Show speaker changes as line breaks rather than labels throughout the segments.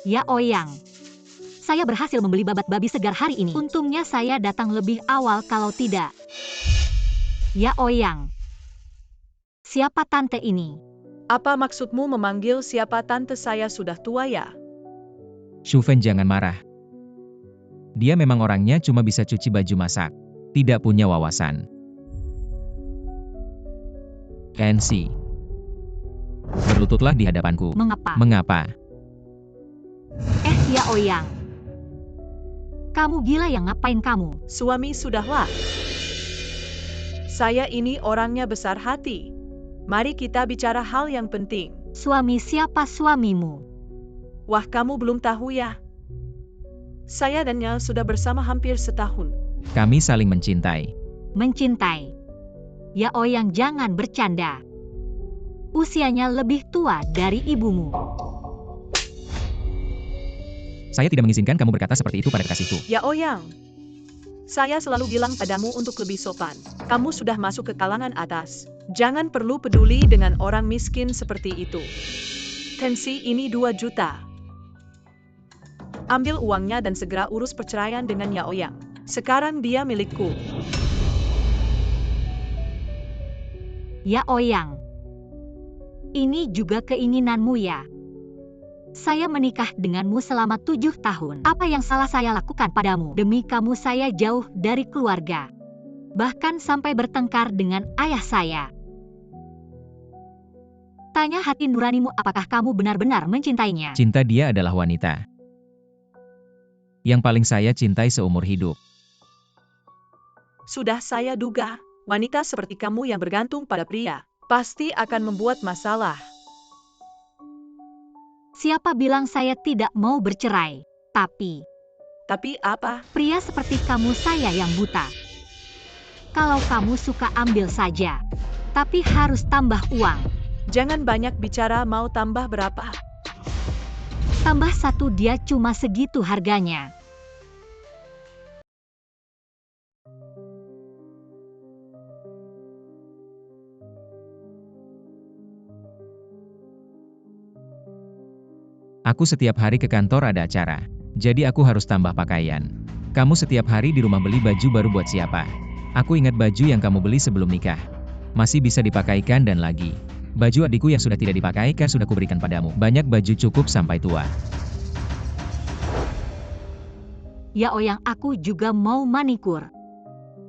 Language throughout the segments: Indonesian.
Ya Oyang, saya berhasil membeli babat babi segar hari ini. Untungnya saya datang lebih awal, kalau tidak. Ya Oyang, siapa tante ini?
Apa maksudmu memanggil siapa tante? Saya sudah tua ya?
Shufen jangan marah. Dia memang orangnya cuma bisa cuci baju masak. Tidak punya wawasan. Kenshi, berlututlah di hadapanku.
Mengapa?
Mengapa?
Ya Oyang, kamu gila ya? Ngapain kamu?
Suami, sudahlah. Saya ini orangnya besar hati. Mari kita bicara hal yang penting.
Suami siapa suamimu?
Wah, kamu belum tahu ya? Saya dan Nya sudah bersama hampir setahun.
Kami saling mencintai.
Mencintai? Ya Oyang, jangan bercanda. Usianya lebih tua dari ibumu.
Saya tidak mengizinkan kamu berkata seperti itu pada kekasihku.
Ya Oyang, saya selalu bilang padamu untuk lebih sopan. Kamu sudah masuk ke kalangan atas. Jangan perlu peduli dengan orang miskin seperti itu. Kenshi, ini 2 juta. Ambil uangnya dan segera urus perceraian dengan Ya Oyang. Sekarang dia milikku.
Ya Oyang, ini juga keinginanmu ya? Saya menikah denganmu selama 7 tahun. Apa yang salah saya lakukan padamu? Demi kamu saya jauh dari keluarga. Bahkan sampai bertengkar dengan ayah saya. Tanya hati nuranimu, apakah kamu benar-benar mencintainya?
Cinta dia adalah wanita yang paling saya cintai seumur hidup.
Sudah saya duga, wanita seperti kamu yang bergantung pada pria, pasti akan membuat masalah.
Siapa bilang saya tidak mau bercerai? Tapi
apa?
Pria seperti kamu saya yang buta. Kalau kamu suka ambil saja. Tapi harus tambah uang.
Jangan banyak bicara, mau tambah berapa?
Tambah 1, dia cuma segitu harganya.
Aku setiap hari ke kantor ada acara. Jadi aku harus tambah pakaian. Kamu setiap hari di rumah beli baju baru buat siapa? Aku ingat baju yang kamu beli sebelum nikah. Masih bisa dipakaikan dan lagi. Baju adikku yang sudah tidak dipakaikan sudah kuberikan padamu. Banyak baju cukup sampai tua.
Ya Oyang, aku juga mau manikur.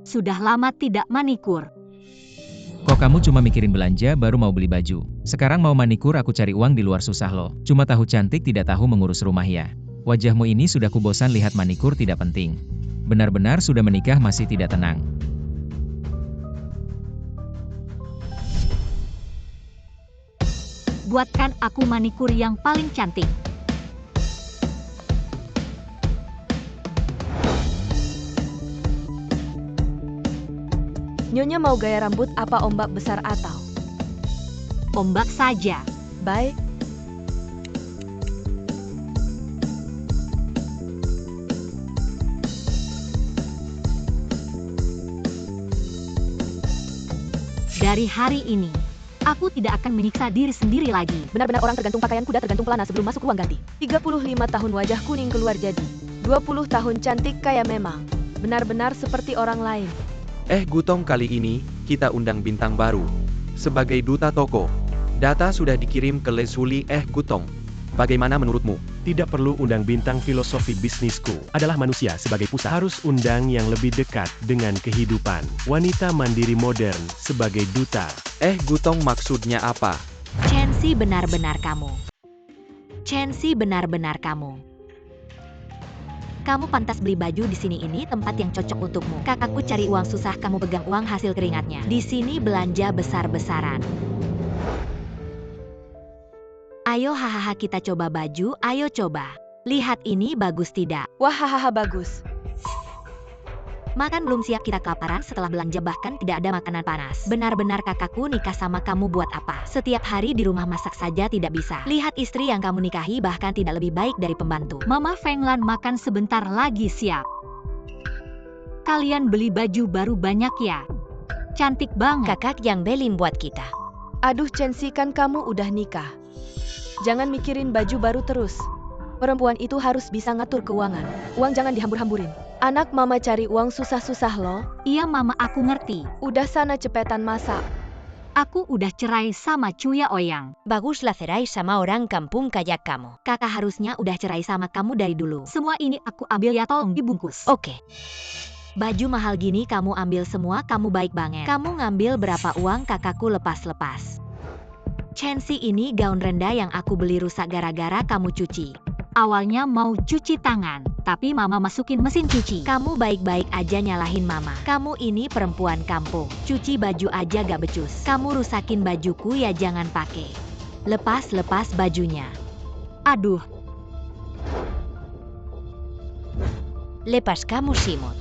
Sudah lama tidak manikur.
Kok kamu cuma mikirin belanja baru mau beli baju? Sekarang mau manikur aku cari uang di luar susah loh. Cuma tahu cantik tidak tahu mengurus rumah ya. Wajahmu ini sudah kubosan lihat manikur tidak penting. Benar-benar sudah menikah masih tidak tenang.
Buatkan aku manikur yang paling cantik.
Nyonya mau gaya rambut apa ombak besar atau?
Ombak saja.
Baik.
Dari hari ini, aku tidak akan menyiksa diri sendiri lagi.
Benar-benar orang tergantung pakaian kuda tergantung pelana sebelum masuk ruang ganti. 35 tahun wajah kuning keluar jadi. 20 tahun cantik kayak memang. Benar-benar seperti orang lain.
Gutong, kali ini, kita undang bintang baru. Sebagai duta toko. Data sudah dikirim ke Lesuli. Gutong, bagaimana menurutmu?
Tidak perlu undang bintang. Filosofi bisnisku adalah manusia sebagai pusat. Harus undang yang lebih dekat dengan kehidupan. Wanita mandiri modern sebagai duta.
Gutong, maksudnya apa?
Kenshi, benar-benar kamu. Kenshi, benar-benar kamu. Kamu pantas beli baju di sini, ini tempat yang cocok untukmu. Kakakku cari uang susah, kamu pegang uang hasil keringatnya. Di sini belanja besar-besaran. Ayo hahaha, kita coba baju, ayo coba. Lihat ini bagus tidak?
Wah, hahaha, bagus.
Makan belum siap, kita kelaparan setelah belanja, bahkan tidak ada makanan panas. Benar-benar kakakku nikah sama kamu buat apa? Setiap hari di rumah masak saja tidak bisa. Lihat istri yang kamu nikahi bahkan tidak lebih baik dari pembantu. Mama Fenglan makan sebentar lagi siap. Kalian beli baju baru banyak ya? Cantik banget.
Kakak yang belim buat kita.
Aduh Kenshi, kan kamu udah nikah. Jangan mikirin baju baru terus. Perempuan itu harus bisa ngatur keuangan. Uang jangan dihambur-hamburin. Anak mama cari uang susah-susah loh.
Iya mama, aku ngerti.
Udah sana cepetan masak.
Aku udah cerai sama Cuya Oyang.
Baguslah cerai sama orang kampung kayak kamu.
Kakak harusnya udah cerai sama kamu dari dulu. Semua ini aku ambil ya, tolong dibungkus.
Oke. Baju mahal gini kamu ambil semua, kamu baik banget. Kamu ngambil berapa uang kakakku lepas-lepas. Chancy, ini gaun rendah yang aku beli rusak gara-gara kamu cuci.
Awalnya mau cuci tangan, tapi mama masukin mesin cuci.
Kamu baik-baik aja nyalahin mama. Kamu ini perempuan kampung. Cuci baju aja gak becus. Kamu rusakin bajuku ya, jangan pakai. Lepas bajunya.
Aduh.
Lepas kamu simut.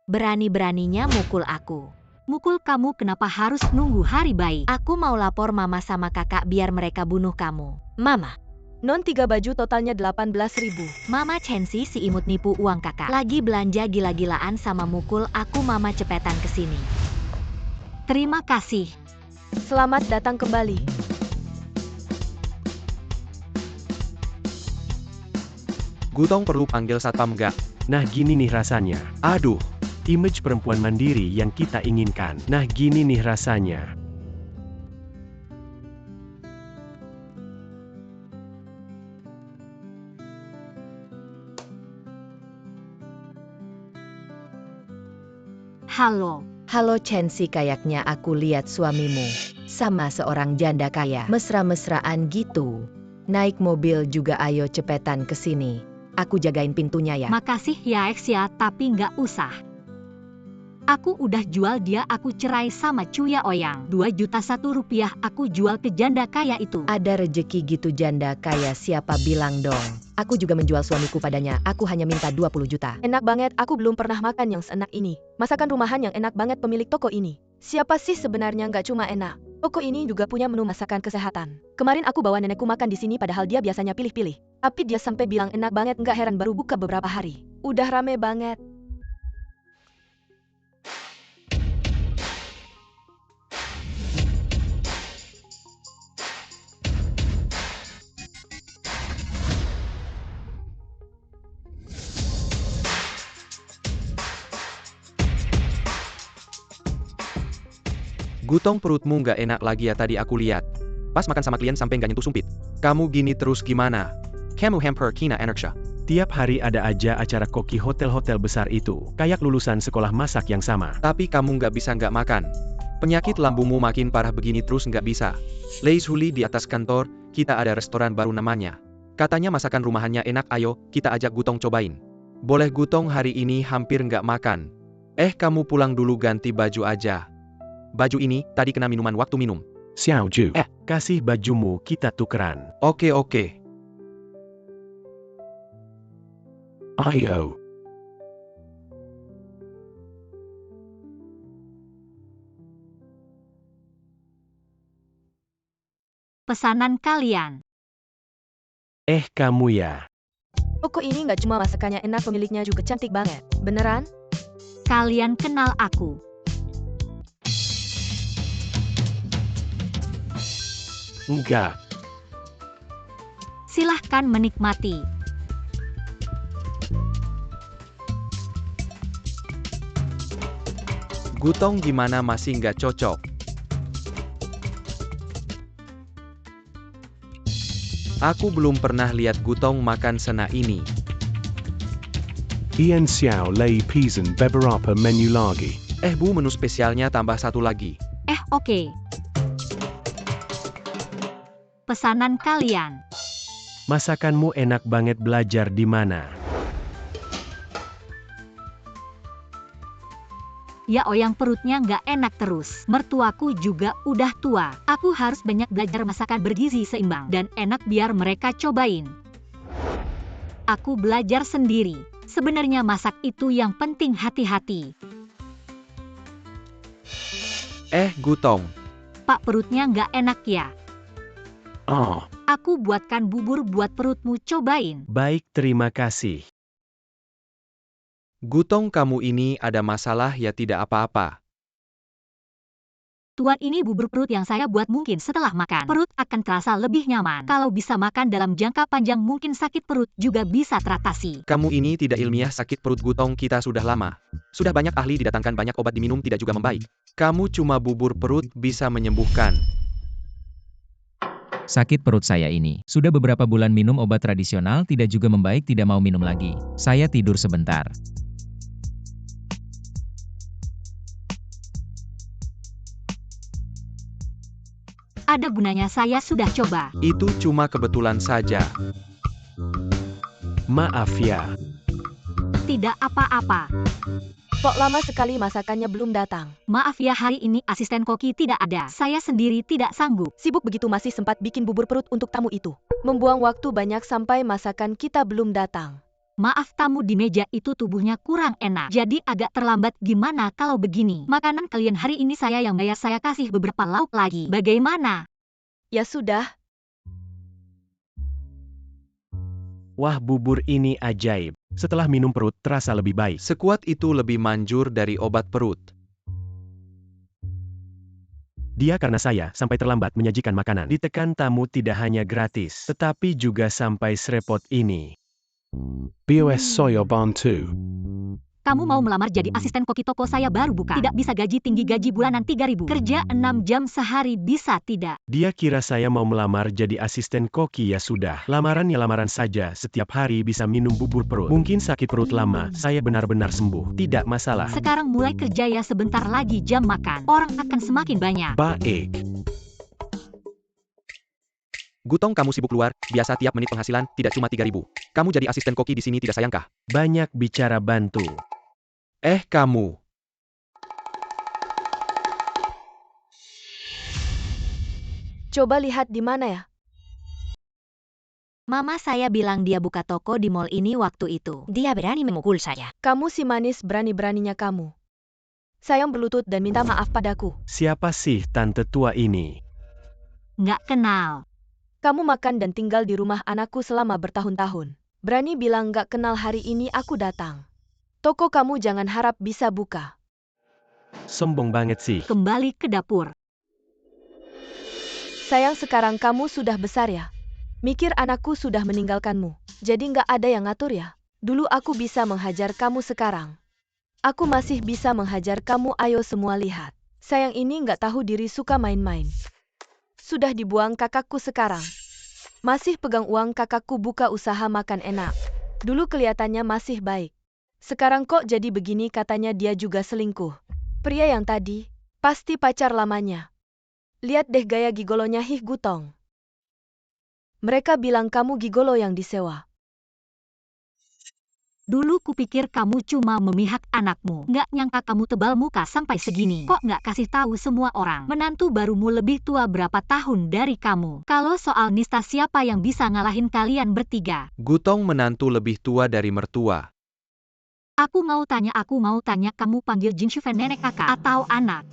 Berani-beraninya mukul aku.
Mukul kamu, kenapa harus nunggu hari baik?
Aku mau lapor mama sama kakak biar mereka bunuh kamu. Mama.
Non 3 baju totalnya 18.000.
Mama Chancy si imut nipu uang kakak. Lagi belanja gila-gilaan sama mukul aku. Mama cepetan kesini.
Terima kasih.
Selamat datang kembali.
Gutong perlu panggil satpam gak?
Nah gini nih rasanya.
Aduh.
Image perempuan mandiri yang kita inginkan. Nah gini nih rasanya.
Halo.
Halo Chancy, kayaknya aku lihat suamimu sama seorang janda kaya. Mesra-mesraan gitu. Naik mobil juga, ayo cepetan kesini. Aku jagain pintunya ya.
Makasih ya X ya, tapi nggak usah. Aku udah jual dia, aku cerai sama Cuya Oyang. 2,1 juta rupiah aku jual ke janda kaya itu.
Ada rejeki gitu janda kaya, siapa bilang dong. Aku juga menjual suamiku padanya, aku hanya minta 20 juta.
Enak banget, aku belum pernah makan yang seenak ini. Masakan rumahan yang enak banget pemilik toko ini. Siapa sih sebenarnya, nggak cuma enak. Toko ini juga punya menu masakan kesehatan. Kemarin aku bawa nenekku makan di sini padahal dia biasanya pilih-pilih. Tapi dia sampai bilang enak banget, nggak heran baru buka beberapa hari. Udah rame banget.
Gutong, perutmu nggak enak lagi ya, tadi aku lihat. Pas makan sama klien sampai nggak nyentuh sumpit. Kamu gini terus gimana? Kamu hamper kina energia.
Tiap hari ada aja acara koki hotel-hotel besar itu. Kayak lulusan sekolah masak yang sama.
Tapi kamu nggak bisa nggak makan. Penyakit lambungmu makin parah begini terus nggak bisa. Leis Huli di atas kantor, kita ada restoran baru namanya. Katanya masakan rumahannya enak, ayo, kita ajak Gutong cobain. Boleh Gutong, hari ini hampir nggak makan. Kamu pulang dulu ganti baju aja. Baju ini, tadi kena minuman waktu minum.
Xiao Ju, kasih bajumu, kita tukeran.
Oke.
Ayo.
Pesanan kalian.
Kamu ya.
Toko ini nggak cuma masakannya enak, pemiliknya juga cantik banget. Beneran?
Kalian kenal aku.
Enggak.
Silahkan menikmati.
Gutong gimana, masih nggak cocok? Aku belum pernah lihat Gutong makan sena ini.
Ian Xiao Lei Pisan beberapa menu lagi.
Bu, menu spesialnya tambah satu lagi.
Oke. Pesanan kalian.
Masakanmu enak banget, belajar di mana?
Ya Oyang, perutnya nggak enak terus. Mertuaku juga udah tua. Aku harus banyak belajar masakan bergizi seimbang dan enak biar mereka cobain. Aku belajar sendiri. Sebenarnya masak itu yang penting hati-hati.
Gutong.
Pak, perutnya nggak enak ya?
Oh,
Aku buatkan bubur buat perutmu, cobain.
baik, terima kasih.
Gutong, kamu ini ada masalah ya? Tidak apa-apa.
Tuan, ini bubur perut yang saya buat, mungkin setelah makan, perut akan terasa lebih nyaman. Kalau bisa makan dalam jangka panjang, mungkin sakit perut juga bisa teratasi.
Kamu ini tidak ilmiah. Sakit perut Gutong kita sudah lama. Sudah banyak ahli didatangkan, banyak obat diminum tidak juga membaik. Kamu cuma bubur perut bisa menyembuhkan.
Sakit perut saya ini. Sudah beberapa bulan minum obat tradisional tidak juga membaik, tidak mau minum lagi. Saya tidur sebentar.
Ada gunanya, saya sudah coba.
Itu cuma kebetulan saja.
Maaf ya.
Tidak apa-apa.
Kok lama sekali masakannya belum datang?
Maaf ya, hari ini asisten koki tidak ada. Saya sendiri tidak sanggup.
Sibuk begitu masih sempat bikin bubur perut untuk tamu itu. Membuang waktu banyak sampai masakan kita belum datang.
Maaf, tamu di meja itu tubuhnya kurang enak, jadi agak terlambat. Gimana kalau begini? Makanan kalian hari ini saya yang bayar, saya kasih beberapa lauk lagi. Bagaimana?
Ya sudah.
Wah, bubur ini ajaib. Setelah minum perut terasa lebih baik.
Sekuat itu lebih manjur dari obat perut.
Dia karena saya sampai terlambat menyajikan makanan. Ditekan tamu tidak hanya gratis, tetapi juga sampai serepot ini.
BOS Soyo Bantu.
Kamu mau melamar jadi asisten koki? Toko saya baru buka. Tidak bisa gaji tinggi, gaji bulanan 3.000. Kerja 6 jam sehari, bisa tidak?
Dia kira saya mau melamar jadi asisten koki. Ya sudah, lamaran ya lamaran saja. Setiap hari bisa minum bubur perut. Mungkin sakit perut lama, saya benar-benar sembuh. Tidak masalah.
Sekarang mulai kerja ya, sebentar lagi jam makan. Orang akan semakin banyak.
Baik.
Gutong, kamu sibuk luar biasa, tiap menit penghasilan tidak cuma 3.000. Kamu jadi asisten koki di sini tidak sayangkah?
Banyak bicara bantu.
Kamu.
Coba lihat di mana ya?
Mama saya bilang dia buka toko di mall ini waktu itu. Dia berani memukul saya.
Kamu si manis, berani-beraninya kamu. Sayang berlutut dan minta maaf padaku.
Siapa sih tante tua ini?
Nggak kenal.
Kamu makan dan tinggal di rumah anakku selama bertahun-tahun. Berani bilang nggak kenal, hari ini aku datang. Toko kamu jangan harap bisa buka.
Sombong banget sih.
Kembali ke dapur.
Sayang, sekarang kamu sudah besar ya. Mikir anakku sudah meninggalkanmu. Jadi nggak ada yang ngatur ya. Dulu aku bisa menghajar kamu, sekarang aku masih bisa menghajar kamu. Ayo semua lihat. Sayang ini nggak tahu diri, suka main-main. Sudah dibuang kakakku sekarang. Masih pegang uang kakakku, buka usaha makan enak. Dulu kelihatannya masih baik. Sekarang kok jadi begini? Katanya dia juga selingkuh. Pria yang tadi, pasti pacar lamanya. Lihat deh gaya gigolonya. Hih Gutong. Mereka bilang kamu gigolo yang disewa.
Dulu kupikir kamu cuma memihak anakmu. Nggak nyangka kamu tebal muka sampai segini. Kok nggak kasih tahu semua orang? Menantu barumu lebih tua berapa tahun dari kamu. Kalau soal nista, siapa yang bisa ngalahin kalian bertiga?
Gutong menantu lebih tua dari mertua.
Aku mau tanya, kamu panggil Jin Shufen nenek, kakak, atau anak?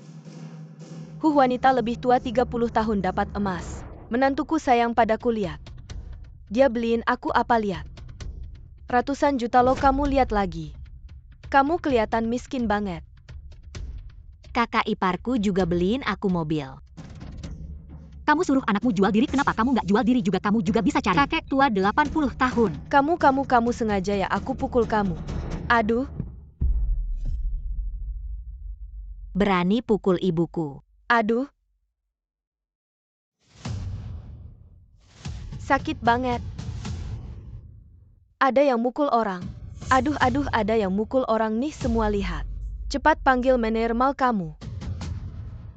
Wanita lebih tua 30 tahun dapat emas. Menantuku sayang padaku, lihat. Dia beliin aku apa, lihat. Ratusan juta loh, kamu lihat lagi. Kamu kelihatan miskin banget.
Kakak iparku juga beliin aku mobil.
Kamu suruh anakmu jual diri, kenapa kamu nggak jual diri juga? Kamu juga bisa cari. Kakek tua 80 tahun.
Kamu sengaja ya aku pukul kamu. Aduh.
Berani pukul ibuku.
Aduh. Sakit banget. Ada yang mukul orang. Aduh, ada yang mukul orang nih, semua lihat. Cepat panggil manajer mal kamu.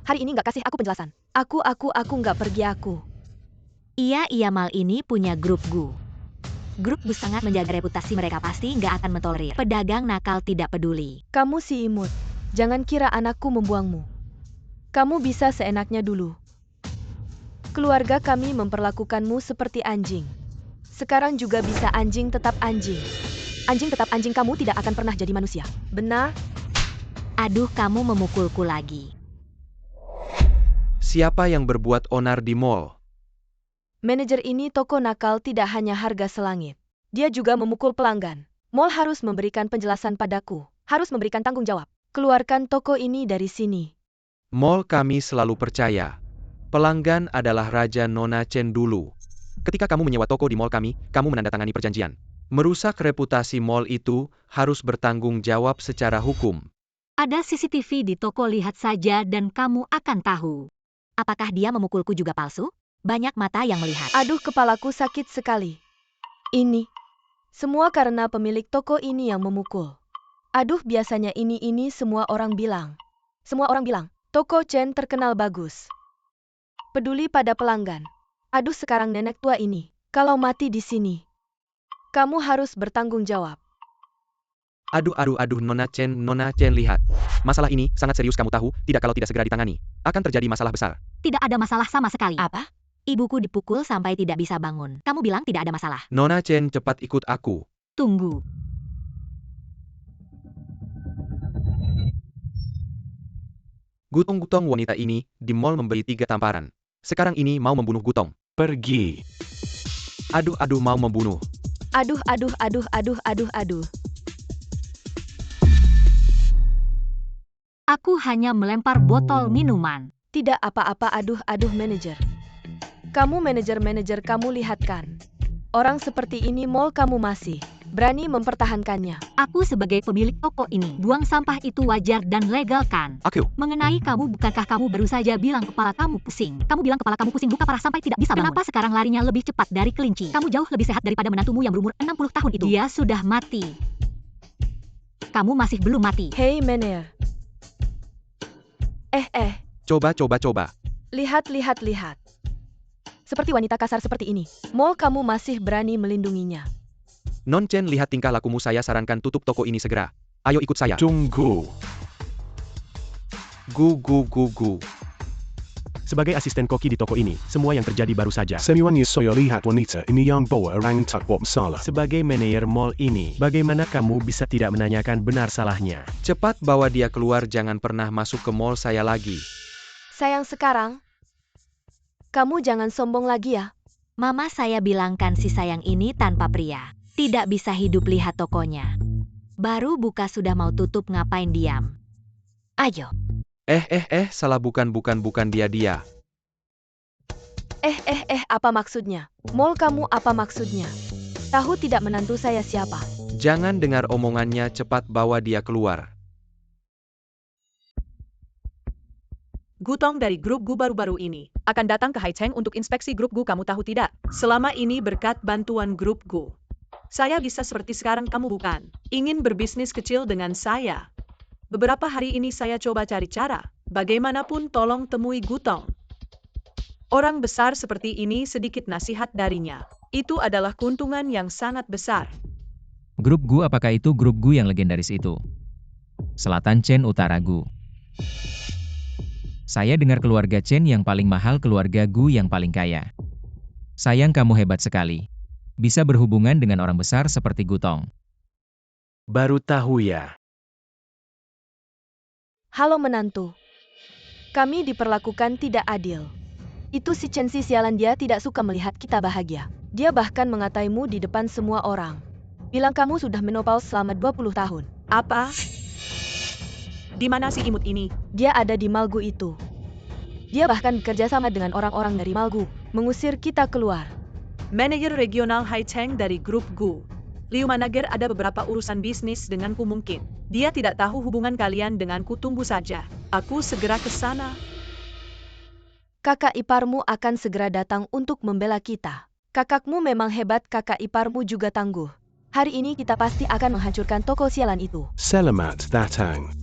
Hari ini nggak kasih aku penjelasan. Aku nggak pergi aku.
Iya, mal ini punya grup Gu. Grup Gu sangat menjaga reputasi mereka, pasti nggak akan mentolerir pedagang nakal, tidak peduli.
Kamu si imut. Jangan kira anakku membuangmu. Kamu bisa seenaknya dulu. Keluarga kami memperlakukanmu seperti anjing. Sekarang juga bisa anjing tetap anjing. Anjing tetap anjing, kamu tidak akan pernah jadi manusia. Benar?
Aduh, kamu memukulku lagi.
Siapa yang berbuat onar di mall?
Manajer ini toko nakal, tidak hanya harga selangit. Dia juga memukul pelanggan. Mall harus memberikan penjelasan padaku. Harus memberikan tanggung jawab. Keluarkan toko ini dari sini.
Mall kami selalu percaya. Pelanggan adalah Raja Nona Chen dulu. Ketika kamu menyewa toko di mall kami, kamu menandatangani perjanjian. Merusak reputasi mall itu harus bertanggung jawab secara hukum.
Ada CCTV di toko, lihat saja dan kamu akan tahu.
Apakah dia memukulku juga palsu? Banyak mata yang melihat.
Aduh, kepalaku sakit sekali. Ini semua karena pemilik toko ini yang memukul. Aduh, biasanya ini semua orang bilang. Toko Chen terkenal bagus. Peduli pada pelanggan. Aduh, sekarang nenek tua ini, kalau mati di sini, kamu harus bertanggung jawab.
Aduh, Nona Chen, lihat. Masalah ini sangat serius, kamu tahu, tidak kalau tidak segera ditangani. Akan terjadi masalah besar.
Tidak ada masalah sama sekali.
Apa? Ibuku dipukul sampai tidak bisa bangun. Kamu bilang tidak ada masalah.
Nona Chen, cepat ikut aku.
Tunggu.
Gutong wanita ini di mall memberi 3 tamparan. Sekarang ini mau membunuh Gutong.
Pergi.
Aduh, mau membunuh.
Aduh.
Aku hanya melempar botol minuman.
Tidak apa-apa, aduh manajer. Kamu manajer kamu lihat kan. Orang seperti ini mall kamu masih berani mempertahankannya.
Aku sebagai pemilik toko ini, buang sampah itu wajar dan legal kan?
Aku.
Mengenai kamu, bukankah kamu baru saja bilang kepala kamu pusing? Kamu bilang kepala kamu pusing luka parah sampai tidak bisa bangun. Kenapa sekarang larinya lebih cepat dari kelinci? Kamu jauh lebih sehat daripada menantumu yang berumur 60 tahun itu. Dia sudah mati. Kamu masih belum mati.
Hei manajer.
Coba.
Lihat. Seperti wanita kasar seperti ini, mall kamu masih berani melindunginya.
Non Chen, lihat tingkah lakumu, saya sarankan tutup toko ini segera. Ayo ikut saya.
Tunggu.
Gu.
Sebagai asisten koki di toko ini, semua yang terjadi baru saja.
Semuanya saya lihat wanita ini yang bawa orang tak salah.
Sebagai manajer mall ini, bagaimana kamu bisa tidak menanyakan benar salahnya?
Cepat bawa dia keluar, jangan pernah masuk ke mall saya lagi.
Sayang, sekarang kamu jangan sombong lagi ya.
Mama saya bilangkan si sayang ini tanpa pria. Tidak bisa hidup, lihat tokonya. Baru buka sudah mau tutup, ngapain diam? Ayo.
Salah, bukan dia.
Apa maksudnya? Mall kamu apa maksudnya? Tahu tidak menantu saya siapa?
Jangan dengar omongannya, cepat bawa dia keluar.
Gutong dari grup Gu baru-baru ini akan datang ke Haicheng untuk inspeksi grup Gu, kamu tahu tidak? Selama ini berkat bantuan grup Gu, saya bisa seperti sekarang, kamu bukan. Ingin berbisnis kecil dengan saya. Beberapa hari ini saya coba cari cara. Bagaimanapun tolong temui Gutong. Orang besar seperti ini, sedikit nasihat darinya. Itu adalah keuntungan yang sangat besar.
Grup Gu, apakah itu grup Gu yang legendaris itu? Selatan Chen, Utara Gu. Saya dengar keluarga Chen yang paling mahal, keluarga Gu yang paling kaya. Sayang, kamu hebat sekali. Bisa berhubungan dengan orang besar seperti Gutong.
Baru tahu ya.
Halo menantu. Kami diperlakukan tidak adil. Itu si Chen, si sialan, dia tidak suka melihat kita bahagia. Dia bahkan mengataimu di depan semua orang. Bilang kamu sudah menopause selama 20 tahun.
Apa? Di mana si imut ini?
Dia ada di Malgu itu. Dia bahkan bekerja sama dengan orang-orang dari Malgu, mengusir kita keluar.
Manajer regional Haicheng dari grup Gu, Liu Manager, ada beberapa urusan bisnis denganku mungkin. Dia tidak tahu hubungan kalian denganku, tunggu saja. Aku segera ke sana.
Kakak iparmu akan segera datang untuk membela kita. Kakakmu memang hebat, kakak iparmu juga tangguh. Hari ini kita pasti akan menghancurkan toko sialan itu.
Selamat datang.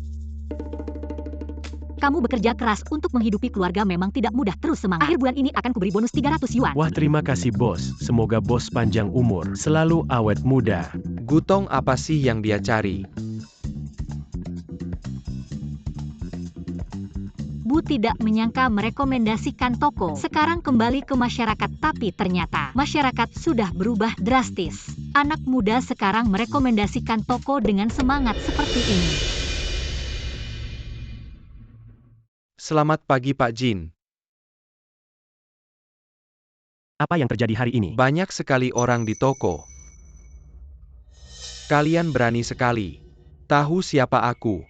Kamu bekerja keras untuk menghidupi keluarga, memang tidak mudah, terus semangat. Akhir bulan ini akan kuberi bonus 300 yuan.
Wah, terima kasih bos. Semoga bos panjang umur, selalu awet muda.
Gutong apa sih yang dia cari?
Bu tidak menyangka merekomendasikan toko sekarang kembali ke masyarakat, tapi ternyata masyarakat sudah berubah drastis. Anak muda sekarang merekomendasikan toko dengan semangat seperti ini.
Selamat pagi Pak Jin.
Apa yang terjadi hari ini?
Banyak sekali orang di toko. Kalian berani sekali. Tahu siapa aku?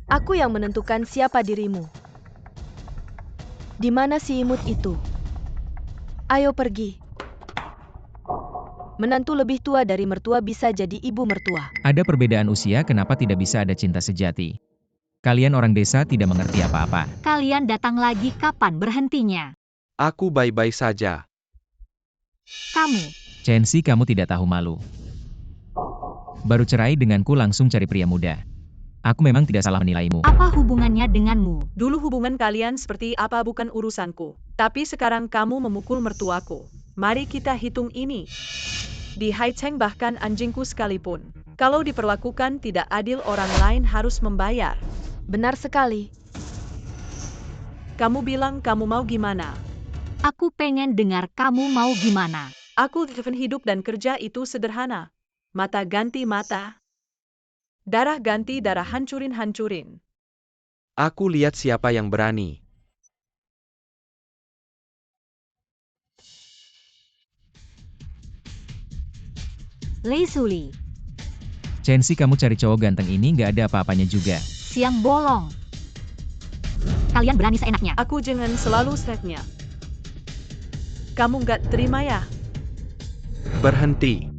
Aku yang menentukan siapa dirimu. Di mana si imut itu? Ayo pergi. Menantu lebih tua dari mertua bisa jadi ibu mertua.
Ada perbedaan usia, kenapa tidak bisa ada cinta sejati? Kalian orang desa tidak mengerti apa-apa.
Kalian datang lagi kapan berhentinya?
Aku baik-baik saja.
Kamu,
Chensi, kamu tidak tahu malu. Baru cerai denganku langsung cari pria muda. Aku memang tidak salah menilaimu.
apa hubungannya denganmu?
Dulu hubungan kalian seperti apa bukan urusanku. Tapi sekarang kamu memukul mertuaku. Mari kita hitung ini. Di Haicheng bahkan anjingku sekalipun. Kalau diperlakukan tidak adil, orang lain harus membayar.
Benar sekali.
Kamu bilang kamu mau gimana?
Aku pengen dengar kamu mau gimana.
Aku hidup dan kerja itu sederhana. Mata ganti mata. Darah ganti darah, hancurin.
Aku lihat siapa yang berani.
Lei Suli,
Chensi, kamu cari cowok ganteng ini nggak ada apa-apanya juga.
siang bolong. Kalian berani seenaknya.
Aku jangan selalu snacknya. Kamu nggak terima ya?
Berhenti.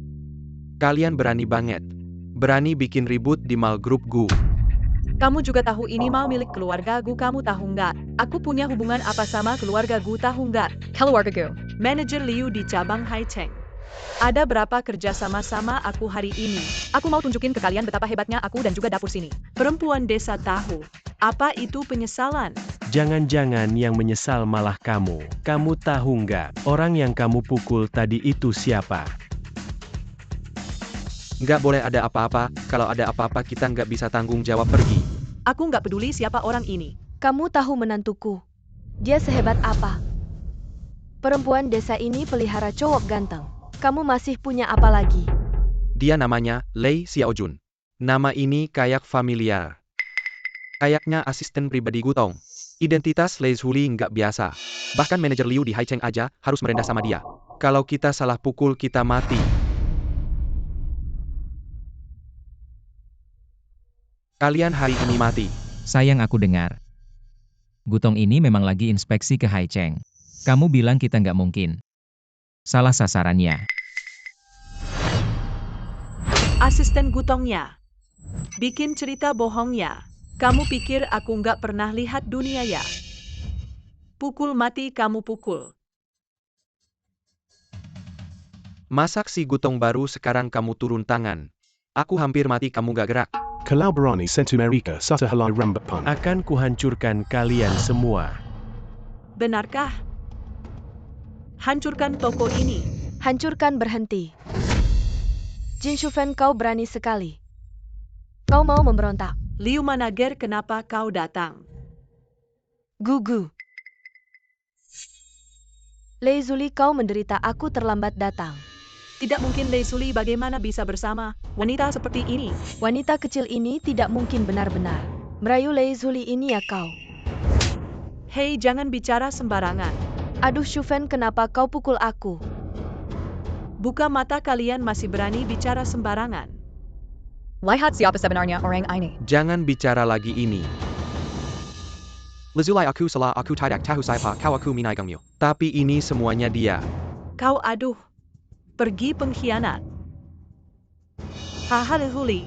Kalian berani banget. Berani bikin ribut di mal grup Gu.
Kamu juga tahu ini mal milik keluarga Gu, kamu tahu nggak? Aku punya hubungan apa sama keluarga Gu, tahu nggak?
Keluarga Gu.
Manajer Liu di cabang Haicheng. Ada berapa kerja sama-sama aku hari ini? Aku mau tunjukin ke kalian betapa hebatnya aku dan juga dapur sini. Perempuan desa tahu. Apa itu penyesalan?
Jangan-jangan yang menyesal malah kamu. Kamu tahu nggak, orang yang kamu pukul tadi itu siapa?
Nggak boleh ada apa-apa, kalau ada apa-apa kita nggak bisa tanggung jawab, pergi.
Aku nggak peduli siapa orang ini.
Kamu tahu menantuku. Dia sehebat apa? Perempuan desa ini pelihara cowok ganteng. Kamu masih punya apa lagi?
Dia namanya Lei Xiaojun. Nama ini kayak familiar. Kayaknya asisten pribadi Gutong. Identitas Lei Zhuli nggak biasa. Bahkan manajer Liu di Haicheng aja harus merendah sama dia. Kalau kita salah pukul kita mati. Kalian hari ini mati.
Sayang, aku dengar. Gutong ini memang lagi inspeksi ke Haicheng. Kamu bilang kita nggak mungkin. Salah sasarannya.
Asisten Gutongnya. Bikin cerita bohong ya. Kamu pikir aku nggak pernah lihat dunia ya? Pukul mati kamu pukul.
Masak si Gutong baru sekarang kamu turun tangan. Aku hampir mati kamu gak gerak.
Kalau berani sentuh mereka, satu helai rambut pun.
Akan kuhancurkan kalian semua.
Benarkah? Hancurkan toko ini.
Hancurkan, berhenti. Jin Shufen, kau berani sekali. Kau mau memberontak.
Liu Manager, kenapa kau datang?
Gugu. Lei Zuli, kau menderita, aku terlambat datang.
Tidak mungkin Lei Zuli, bagaimana bisa bersama wanita seperti ini?
Wanita kecil ini tidak mungkin benar-benar merayu Lei Zuli ini ya kau.
Hei, jangan bicara sembarangan.
Aduh Shufen, kenapa kau pukul aku?
Buka mata kalian, masih berani bicara sembarangan.
Lihat siapa sebenarnya orang ini.
Jangan bicara lagi ini. Lazulai aku salah, aku tidak tahu siapa kau, aku minai gangmu. Tapi ini semuanya dia.
Kau aduh. Pergi pengkhianat. Haha Huli.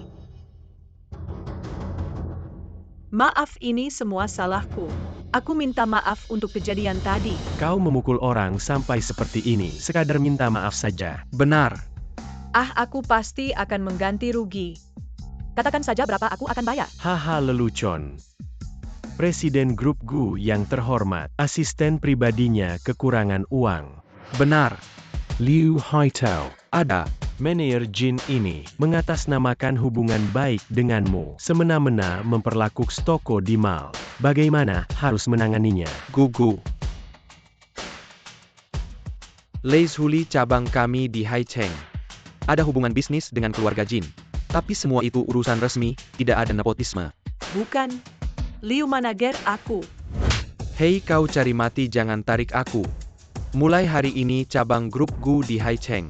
Maaf, ini semua salahku. Aku minta maaf untuk kejadian tadi.
Kau memukul orang sampai seperti ini, sekadar minta maaf saja.
Benar.
Aku pasti akan mengganti rugi. Katakan saja berapa aku akan bayar.
Haha, lelucon. Presiden grup Gu yang terhormat, asisten pribadinya kekurangan uang.
Benar.
Liu Haitao.
Ada.
Manajer Jin ini mengatasnamakan hubungan baik denganmu, semena-mena memperlakukan toko di mal. Bagaimana harus menanganinya?
Gugu. Lei Zhuli cabang kami di Haicheng. Ada hubungan bisnis dengan keluarga Jin. Tapi semua itu urusan resmi, tidak ada nepotisme.
Bukan. Liu Manager, aku.
Hei, kau cari mati, jangan tarik aku. Mulai hari ini cabang grup Gu di Haicheng.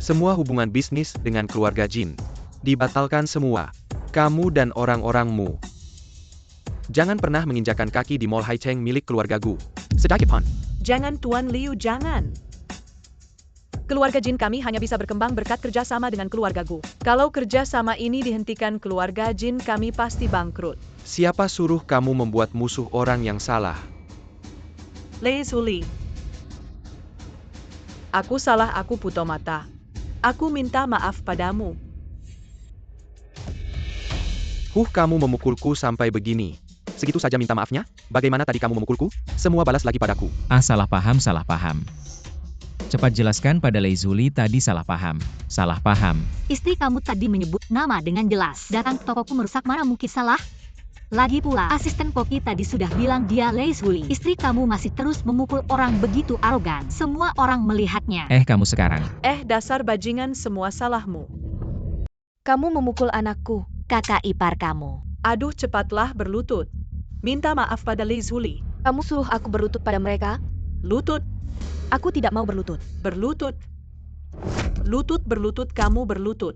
Semua hubungan bisnis dengan keluarga Jin dibatalkan semua. Kamu dan orang-orangmu. Jangan pernah menginjakan kaki di Mall Haicheng milik keluarga Gu. Sedikit pun.
Jangan Tuan Liu, jangan. Keluarga Jin kami hanya bisa berkembang berkat kerjasama dengan keluarga Gu. Kalau kerjasama ini dihentikan keluarga Jin kami pasti bangkrut.
Siapa suruh kamu membuat musuh orang yang salah?
Lei Zuli. Aku salah, aku buta mata. Aku minta maaf padamu.
Kamu memukulku sampai begini. Segitu saja minta maafnya? Bagaimana tadi kamu memukulku? Semua balas lagi padaku.
Salah paham, salah paham. Cepat jelaskan pada Lei Zuli tadi salah paham. Salah paham.
Istri kamu tadi menyebut nama dengan jelas. Datang ke tokoku merusak, mana mungkin salah? Lagi pula, asisten Koki tadi sudah bilang dia Lei Zuli. Istri kamu masih terus memukul orang begitu arogan. Semua orang melihatnya.
Kamu sekarang.
Dasar bajingan, semua salahmu.
Kamu memukul anakku.
Kakak ipar kamu.
Aduh, cepatlah berlutut. Minta maaf pada Lei Zuli.
Kamu suruh aku berlutut pada mereka?
Lutut,
Aku tidak mau berlutut.
berlutut. Lutut, berlutut, kamu berlutut.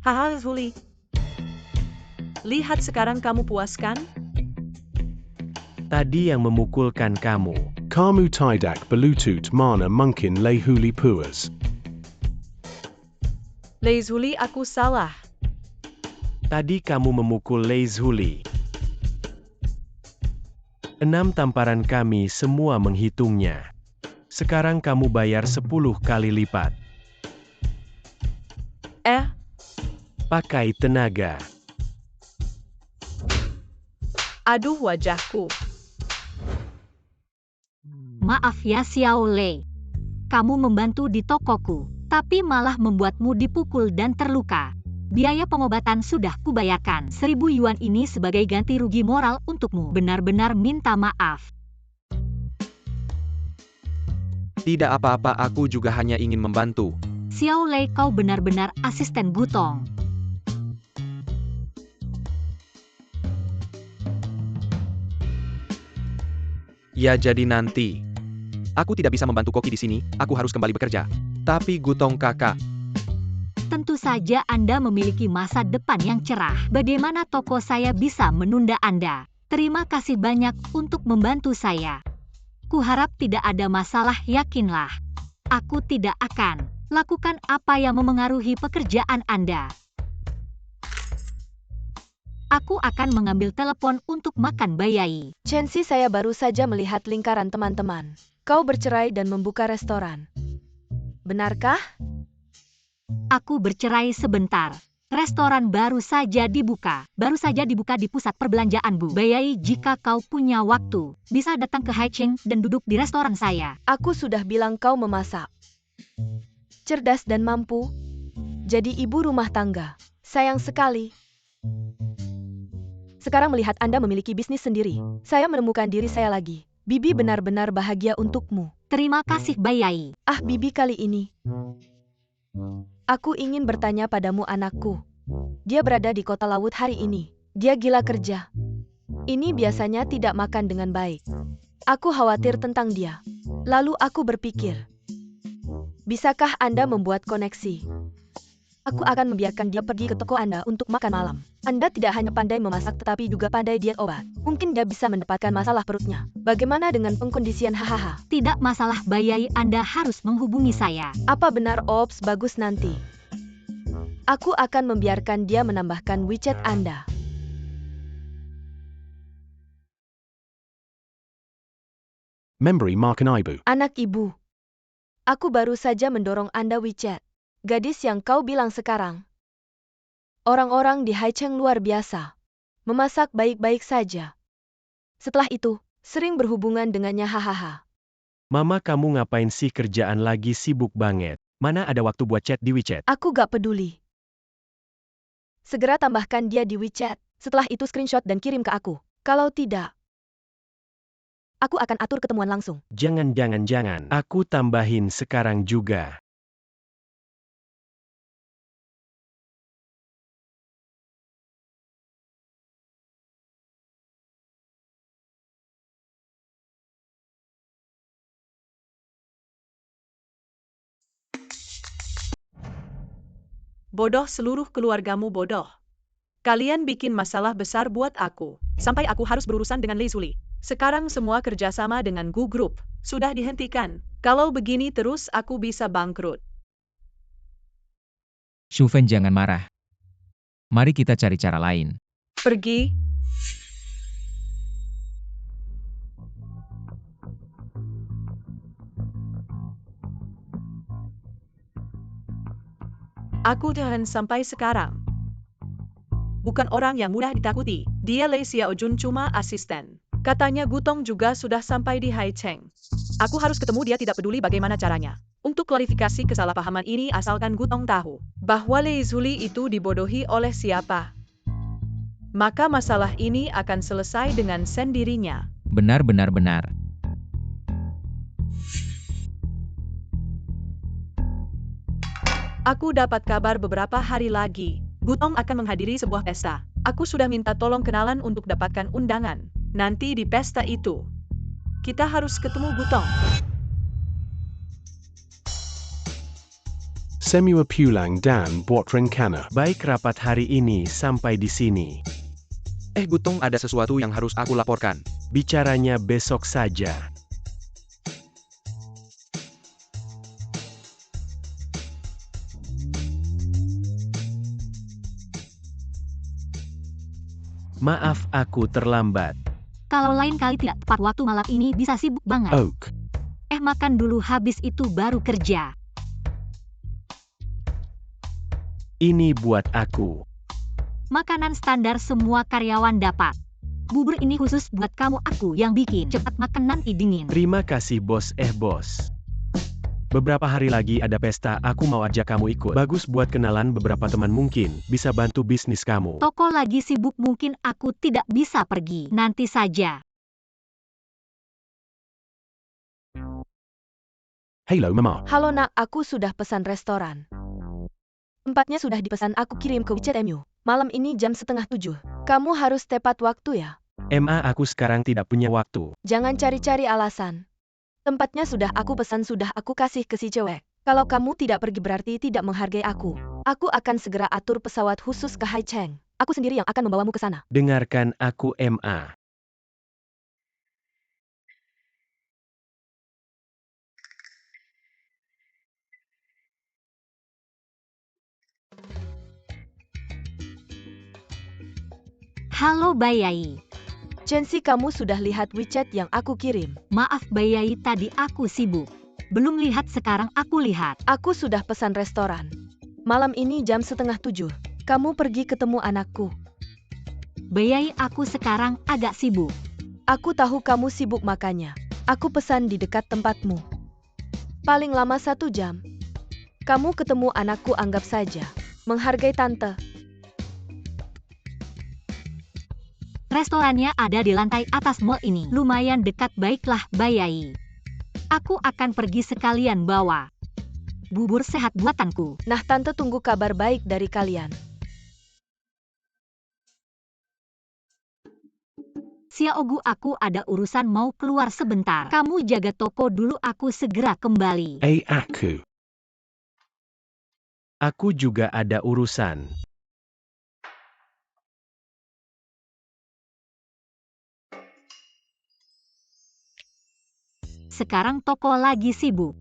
Haha, Zuli. Lihat sekarang kamu puaskan?
Tadi yang memukulkan kamu.
Kamu tidak berlutut mana mungkin Lei Huli puas.
Lei Zuli, aku salah.
Tadi kamu memukul Lei Zuli. 6 tamparan kami semua menghitungnya. Sekarang kamu bayar 10 kali lipat. Pakai tenaga.
Aduh, wajahku.
Maaf ya Xiao Lei. Kamu membantu di tokoku, tapi malah membuatmu dipukul dan terluka. Biaya pengobatan sudah kubayarkan. 1.000 yuan ini sebagai ganti rugi moral untukmu. Benar-benar minta maaf.
Tidak apa-apa, aku juga hanya ingin membantu.
Xiao Lei, kau benar-benar asisten Gutong.
Ya jadi nanti. Aku tidak bisa membantu Koki di sini, aku harus kembali bekerja. Tapi Gutong kakak,
Tentu saja Anda memiliki masa depan yang cerah. Bagaimana toko saya bisa menunda Anda? Terima kasih banyak untuk membantu saya. Kuharap tidak ada masalah, yakinlah. Aku tidak akan lakukan apa yang memengaruhi pekerjaan Anda. Aku akan mengambil telepon untuk makan bayai.
Chensi, saya baru saja melihat lingkaran teman-teman. Kau bercerai dan membuka restoran. Benarkah?
Aku bercerai sebentar. Restoran baru saja dibuka. Baru saja dibuka di pusat perbelanjaan, Bu. Bayai, jika kau punya waktu, bisa datang ke Haicheng dan duduk di restoran saya.
Aku sudah bilang kau memasak. Cerdas dan mampu. Jadi ibu rumah tangga. Sayang sekali. Sekarang melihat Anda memiliki bisnis sendiri, saya menemukan diri saya lagi. Bibi benar-benar bahagia untukmu.
Terima kasih, Bayai.
Bibi kali ini. Aku ingin bertanya padamu, anakku. Dia berada di kota laut hari ini. Dia gila kerja. Ini biasanya tidak makan dengan baik. Aku khawatir tentang dia. Lalu aku berpikir, bisakah Anda membuat koneksi? Aku akan membiarkan dia pergi ke toko Anda untuk makan malam. Anda tidak hanya pandai memasak tetapi juga pandai diet obat. Mungkin dia bisa mendapatkan masalah perutnya. Bagaimana dengan pengkondisian? Hahaha.
Tidak masalah, Bayai, Anda harus menghubungi saya.
Apa benar? Ops, bagus nanti. Aku akan membiarkan dia menambahkan WeChat Anda.
Memberi makan ibu.
Anak ibu. Aku baru saja mendorong Anda WeChat. Gadis yang kau bilang sekarang. Orang-orang di Haicheng luar biasa. Memasak baik-baik saja. Setelah itu, sering berhubungan dengannya. Hahaha.
Mama, kamu ngapain sih? Kerjaan lagi sibuk banget. Mana ada waktu buat chat di WeChat?
Aku gak peduli. Segera tambahkan dia di WeChat. Setelah itu screenshot dan kirim ke aku. Kalau tidak, aku akan atur ketemuan langsung.
Jangan. Aku tambahin sekarang juga.
Bodoh, seluruh keluargamu bodoh. Kalian bikin masalah besar buat aku. Sampai aku harus berurusan dengan Lei Zuli. Sekarang semua kerjasama dengan Gu Group sudah dihentikan. Kalau begini terus aku bisa bangkrut.
Shu Fen jangan marah. Mari kita cari cara lain.
Pergi. Aku tahan sampai sekarang. Bukan orang yang mudah ditakuti. Dia Lei Xiaojun cuma asisten. Katanya Gutong juga sudah sampai di Haicheng. Aku harus ketemu dia, tidak peduli bagaimana caranya. Untuk klarifikasi kesalahpahaman ini asalkan Gutong tahu bahwa Lei Zuli itu dibodohi oleh siapa. Maka masalah ini akan selesai dengan sendirinya.
Benar.
Aku dapat kabar beberapa hari lagi. Gutong akan menghadiri sebuah pesta. Aku sudah minta tolong kenalan untuk dapatkan undangan. Nanti di pesta itu, kita harus ketemu Gutong.
Semua pulang dan buat rencana.
Baik, rapat hari ini sampai di sini.
Gutong, ada sesuatu yang harus aku laporkan.
Bicaranya besok saja. Maaf aku terlambat.
Kalau lain kali tidak tepat waktu malam ini bisa sibuk banget.
Oak.
Makan dulu habis itu baru kerja.
Ini buat aku.
Makanan standar semua karyawan dapat. Bubur ini khusus buat kamu, aku yang bikin. Cepat makan nanti dingin.
Terima kasih bos. Bos. Beberapa hari lagi ada pesta, aku mau ajak kamu ikut. Bagus buat kenalan beberapa teman, mungkin bisa bantu bisnis kamu.
Toko lagi sibuk, mungkin aku tidak bisa pergi. Nanti saja.
Hello, Mama.
Halo nak, aku sudah pesan restoran. Tempatnya sudah dipesan, aku kirim ke WeChat MU. Malam ini jam 6:30. Kamu harus tepat waktu ya.
Aku sekarang tidak punya waktu.
Jangan cari-cari alasan. Tempatnya sudah aku pesan, sudah aku kasih ke si cewek. Kalau kamu tidak pergi berarti tidak menghargai aku. Aku akan segera atur pesawat khusus ke Haicheng. Aku sendiri yang akan membawamu ke sana.
Dengarkan aku,
Halo Bayai.
Chensi, kamu sudah lihat WeChat yang aku kirim?
Maaf Bayai, tadi aku sibuk. Belum lihat, sekarang aku lihat.
Aku sudah pesan restoran. Malam ini jam 6:30. Kamu pergi ketemu anakku.
Bayai, aku sekarang agak sibuk.
Aku tahu kamu sibuk, makanya aku pesan di dekat tempatmu. Paling lama 1 jam. Kamu ketemu anakku, anggap saja menghargai tante.
Restorannya ada di lantai atas mall ini. Lumayan dekat. Baiklah Bayai. Aku akan pergi sekalian bawa bubur sehat buatanku.
Nah, tante tunggu kabar baik dari kalian.
Xiaogu, aku ada urusan mau keluar sebentar. Kamu jaga toko dulu, aku segera kembali.
Aku juga ada urusan.
Sekarang toko lagi sibuk.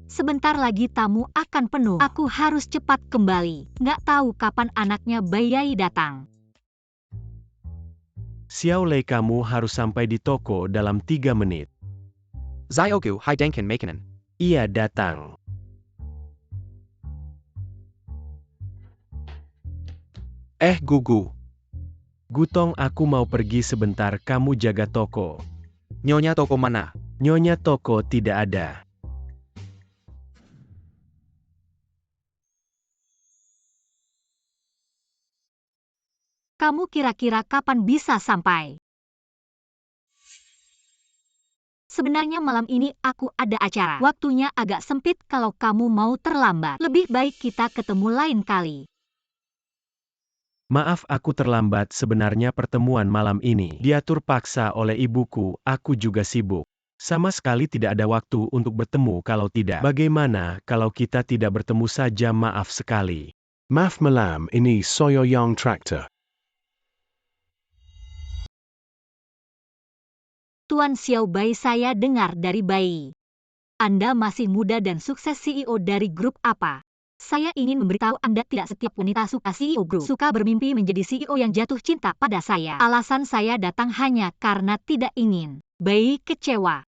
Sebentar lagi tamu akan penuh. Aku harus cepat kembali. Nggak tahu kapan anaknya Bayai datang.
Xiao Lei, kamu harus sampai di toko dalam 3 menit.
Ziogu, Hai Denken Makanan.
Ia datang.
Gugu.
Gutong, aku mau pergi sebentar, kamu jaga toko.
Nyonya, toko mana?
Nyonya, toko tidak ada.
Kamu kira-kira kapan bisa sampai? Sebenarnya malam ini aku ada acara. Waktunya agak sempit kalau kamu mau terlambat. Lebih baik kita ketemu lain kali.
Maaf aku terlambat, sebenarnya pertemuan malam ini diatur paksa oleh ibuku, aku juga sibuk. Sama sekali tidak ada waktu untuk bertemu, kalau tidak. Bagaimana kalau kita tidak bertemu saja, maaf sekali.
Math malam ini soyo yang traktor.
Tuan Xiao Bai, saya dengar dari Bai. Anda masih muda dan sukses CEO dari grup apa? Saya ingin memberitahu Anda tidak setiap wanita suka CEO grup. Suka bermimpi menjadi CEO yang jatuh cinta pada saya. Alasan saya datang hanya karena tidak ingin Bai kecewa.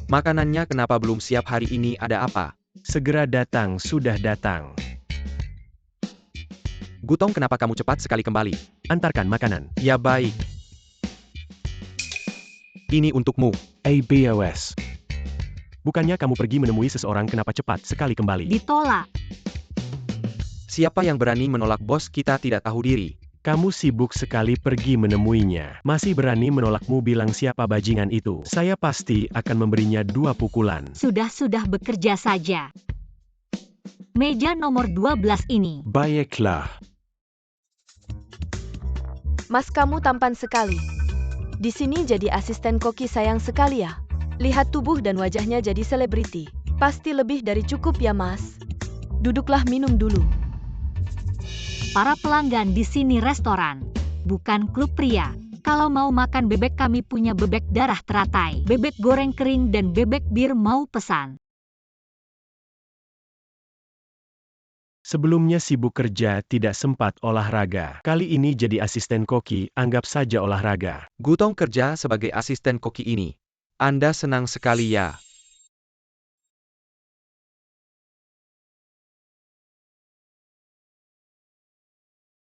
Makanannya kenapa belum siap hari ini, ada apa?
Segera datang, sudah datang.
Gutong, kenapa kamu cepat sekali kembali?
Antarkan makanan.
Ya baik. Ini untukmu.
ABOS.
Bukannya kamu pergi menemui seseorang, kenapa cepat sekali kembali?
Ditolak.
Siapa yang berani menolak bos kita tidak tahu diri?
Kamu sibuk sekali pergi menemuinya. Masih berani menolakmu, bilang siapa bajingan itu. Saya pasti akan memberinya 2 pukulan.
Sudah bekerja saja. Meja nomor 12 ini.
Baiklah.
Mas, kamu tampan sekali. Di sini jadi asisten koki, sayang sekali ya. Lihat tubuh dan wajahnya jadi selebriti. Pasti lebih dari cukup ya, Mas. Duduklah, minum dulu.
Para pelanggan di sini restoran, bukan klub pria. Kalau mau makan bebek, kami punya bebek darah teratai, bebek goreng kering, dan bebek bir, mau pesan.
Sebelumnya sibuk kerja, tidak sempat olahraga. Kali ini jadi asisten koki, anggap saja olahraga.
Gutong kerja sebagai asisten koki ini. Anda senang sekali ya?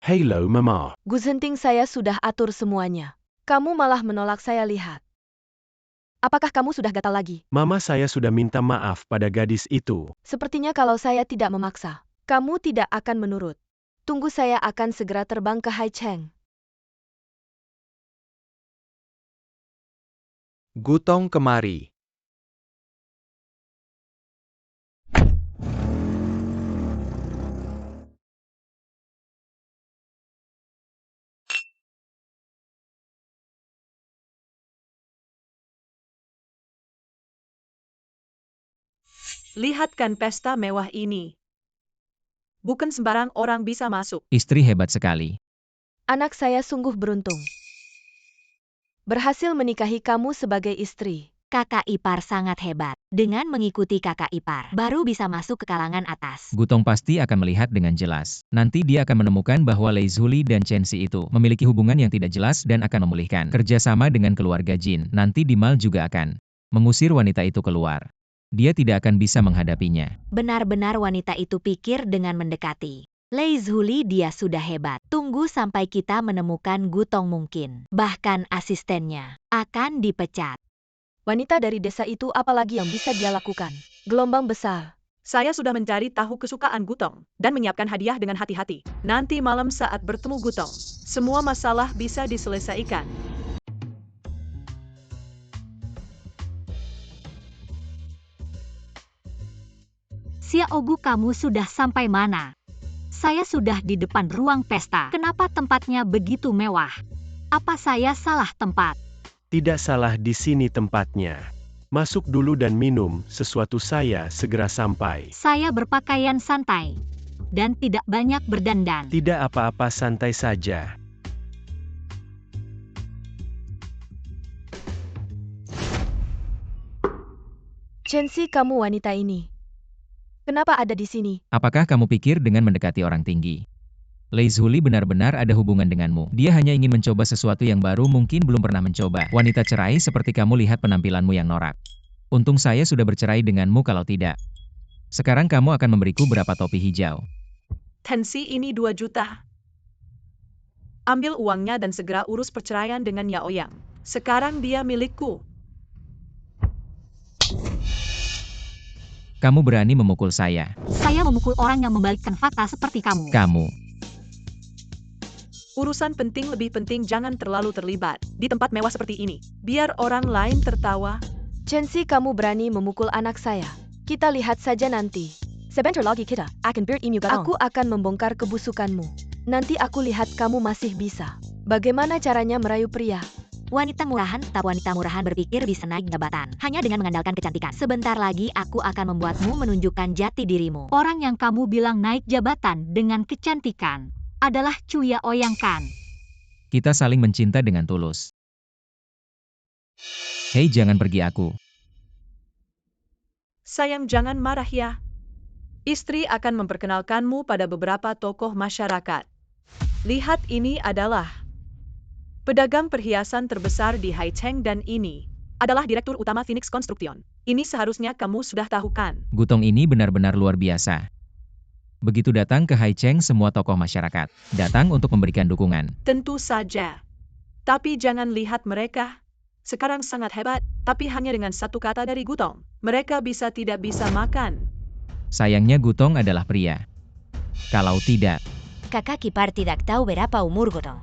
Hello mama.
Guzenting, saya sudah atur semuanya. Kamu malah menolak saya, lihat. Apakah kamu sudah gatal lagi?
Mama, saya sudah minta maaf pada gadis itu.
Sepertinya kalau saya tidak memaksa, kamu tidak akan menurut. Tunggu, saya akan segera terbang ke Haicheng.
Gutong, kemari.
Lihatkan pesta mewah ini. Bukan sembarang orang bisa masuk.
Istri hebat sekali.
Anak saya sungguh beruntung. Berhasil menikahi kamu sebagai istri.
Kakak ipar sangat hebat. Dengan mengikuti kakak ipar, baru bisa masuk ke kalangan atas.
Gutong pasti akan melihat dengan jelas. Nanti dia akan menemukan bahwa Lei Zuli dan Chen Si itu memiliki hubungan yang tidak jelas dan akan memulihkan kerjasama dengan keluarga Jin. Nanti Dimal juga akan mengusir wanita itu keluar. Dia tidak akan bisa menghadapinya.
Benar-benar wanita itu pikir dengan mendekati Lei Zuli, dia sudah hebat. Tunggu sampai kita menemukan Gutong, mungkin bahkan asistennya akan dipecat.
Wanita dari desa itu, apalagi yang bisa dia lakukan? Gelombang besar.
Saya sudah mencari tahu kesukaan Gutong dan menyiapkan hadiah dengan hati-hati. Nanti malam saat bertemu Gutong, semua masalah bisa diselesaikan.
Xiao Gu, kamu sudah sampai mana? Saya sudah di depan ruang pesta. Kenapa tempatnya begitu mewah? Apa saya salah tempat?
Tidak salah, di sini tempatnya. Masuk dulu dan minum sesuatu, saya segera sampai.
Saya berpakaian santai dan tidak banyak berdandan.
Tidak apa-apa, santai saja.
Chen Si, kamu wanita ini. Kenapa ada di sini?
Apakah kamu pikir dengan mendekati orang tinggi Lei Zuli benar-benar ada hubungan denganmu? Dia hanya ingin mencoba sesuatu yang baru, mungkin belum pernah mencoba. Wanita cerai seperti kamu, lihat penampilanmu yang norak. Untung saya sudah bercerai denganmu, kalau tidak. Sekarang kamu akan memberiku berapa topi hijau?
Tensi, ini 2 juta. Ambil uangnya dan segera urus perceraian dengan Yao Yang. Sekarang dia milikku.
Kamu berani memukul saya.
Saya memukul orang yang membalikkan fakta seperti kamu.
Kamu.
Urusan penting lebih penting, jangan terlalu terlibat di tempat mewah seperti ini. Biar orang lain tertawa.
Chensi, kamu berani memukul anak saya. Kita lihat saja nanti.
Sebentar lagi kita akan bertemu gotong.
Aku akan membongkar kebusukanmu. Nanti aku lihat kamu masih bisa. Bagaimana caranya merayu pria?
Wanita murahan, tak wanita murahan berpikir bisa naik jabatan hanya dengan mengandalkan kecantikan. Sebentar lagi aku akan membuatmu menunjukkan jati dirimu.
Orang yang kamu bilang naik jabatan dengan kecantikan adalah Cuya Oyang kan?
Kita saling mencinta dengan tulus. Hei, jangan pergi aku.
Sayang, jangan marah ya. Istri akan memperkenalkanmu pada beberapa tokoh masyarakat. Lihat, ini adalah pedagang perhiasan terbesar di Haicheng dan ini adalah Direktur Utama Phoenix Construction. Ini seharusnya kamu sudah tahu kan?
Gutong ini benar-benar luar biasa. Begitu datang ke Haicheng, semua tokoh masyarakat datang untuk memberikan dukungan.
Tentu saja. Tapi jangan lihat mereka. Sekarang sangat hebat, tapi hanya dengan satu kata dari Gutong. Mereka tidak bisa makan.
Sayangnya Gutong adalah pria. Kalau tidak,
Kakak ipar tidak tahu berapa umur Gutong.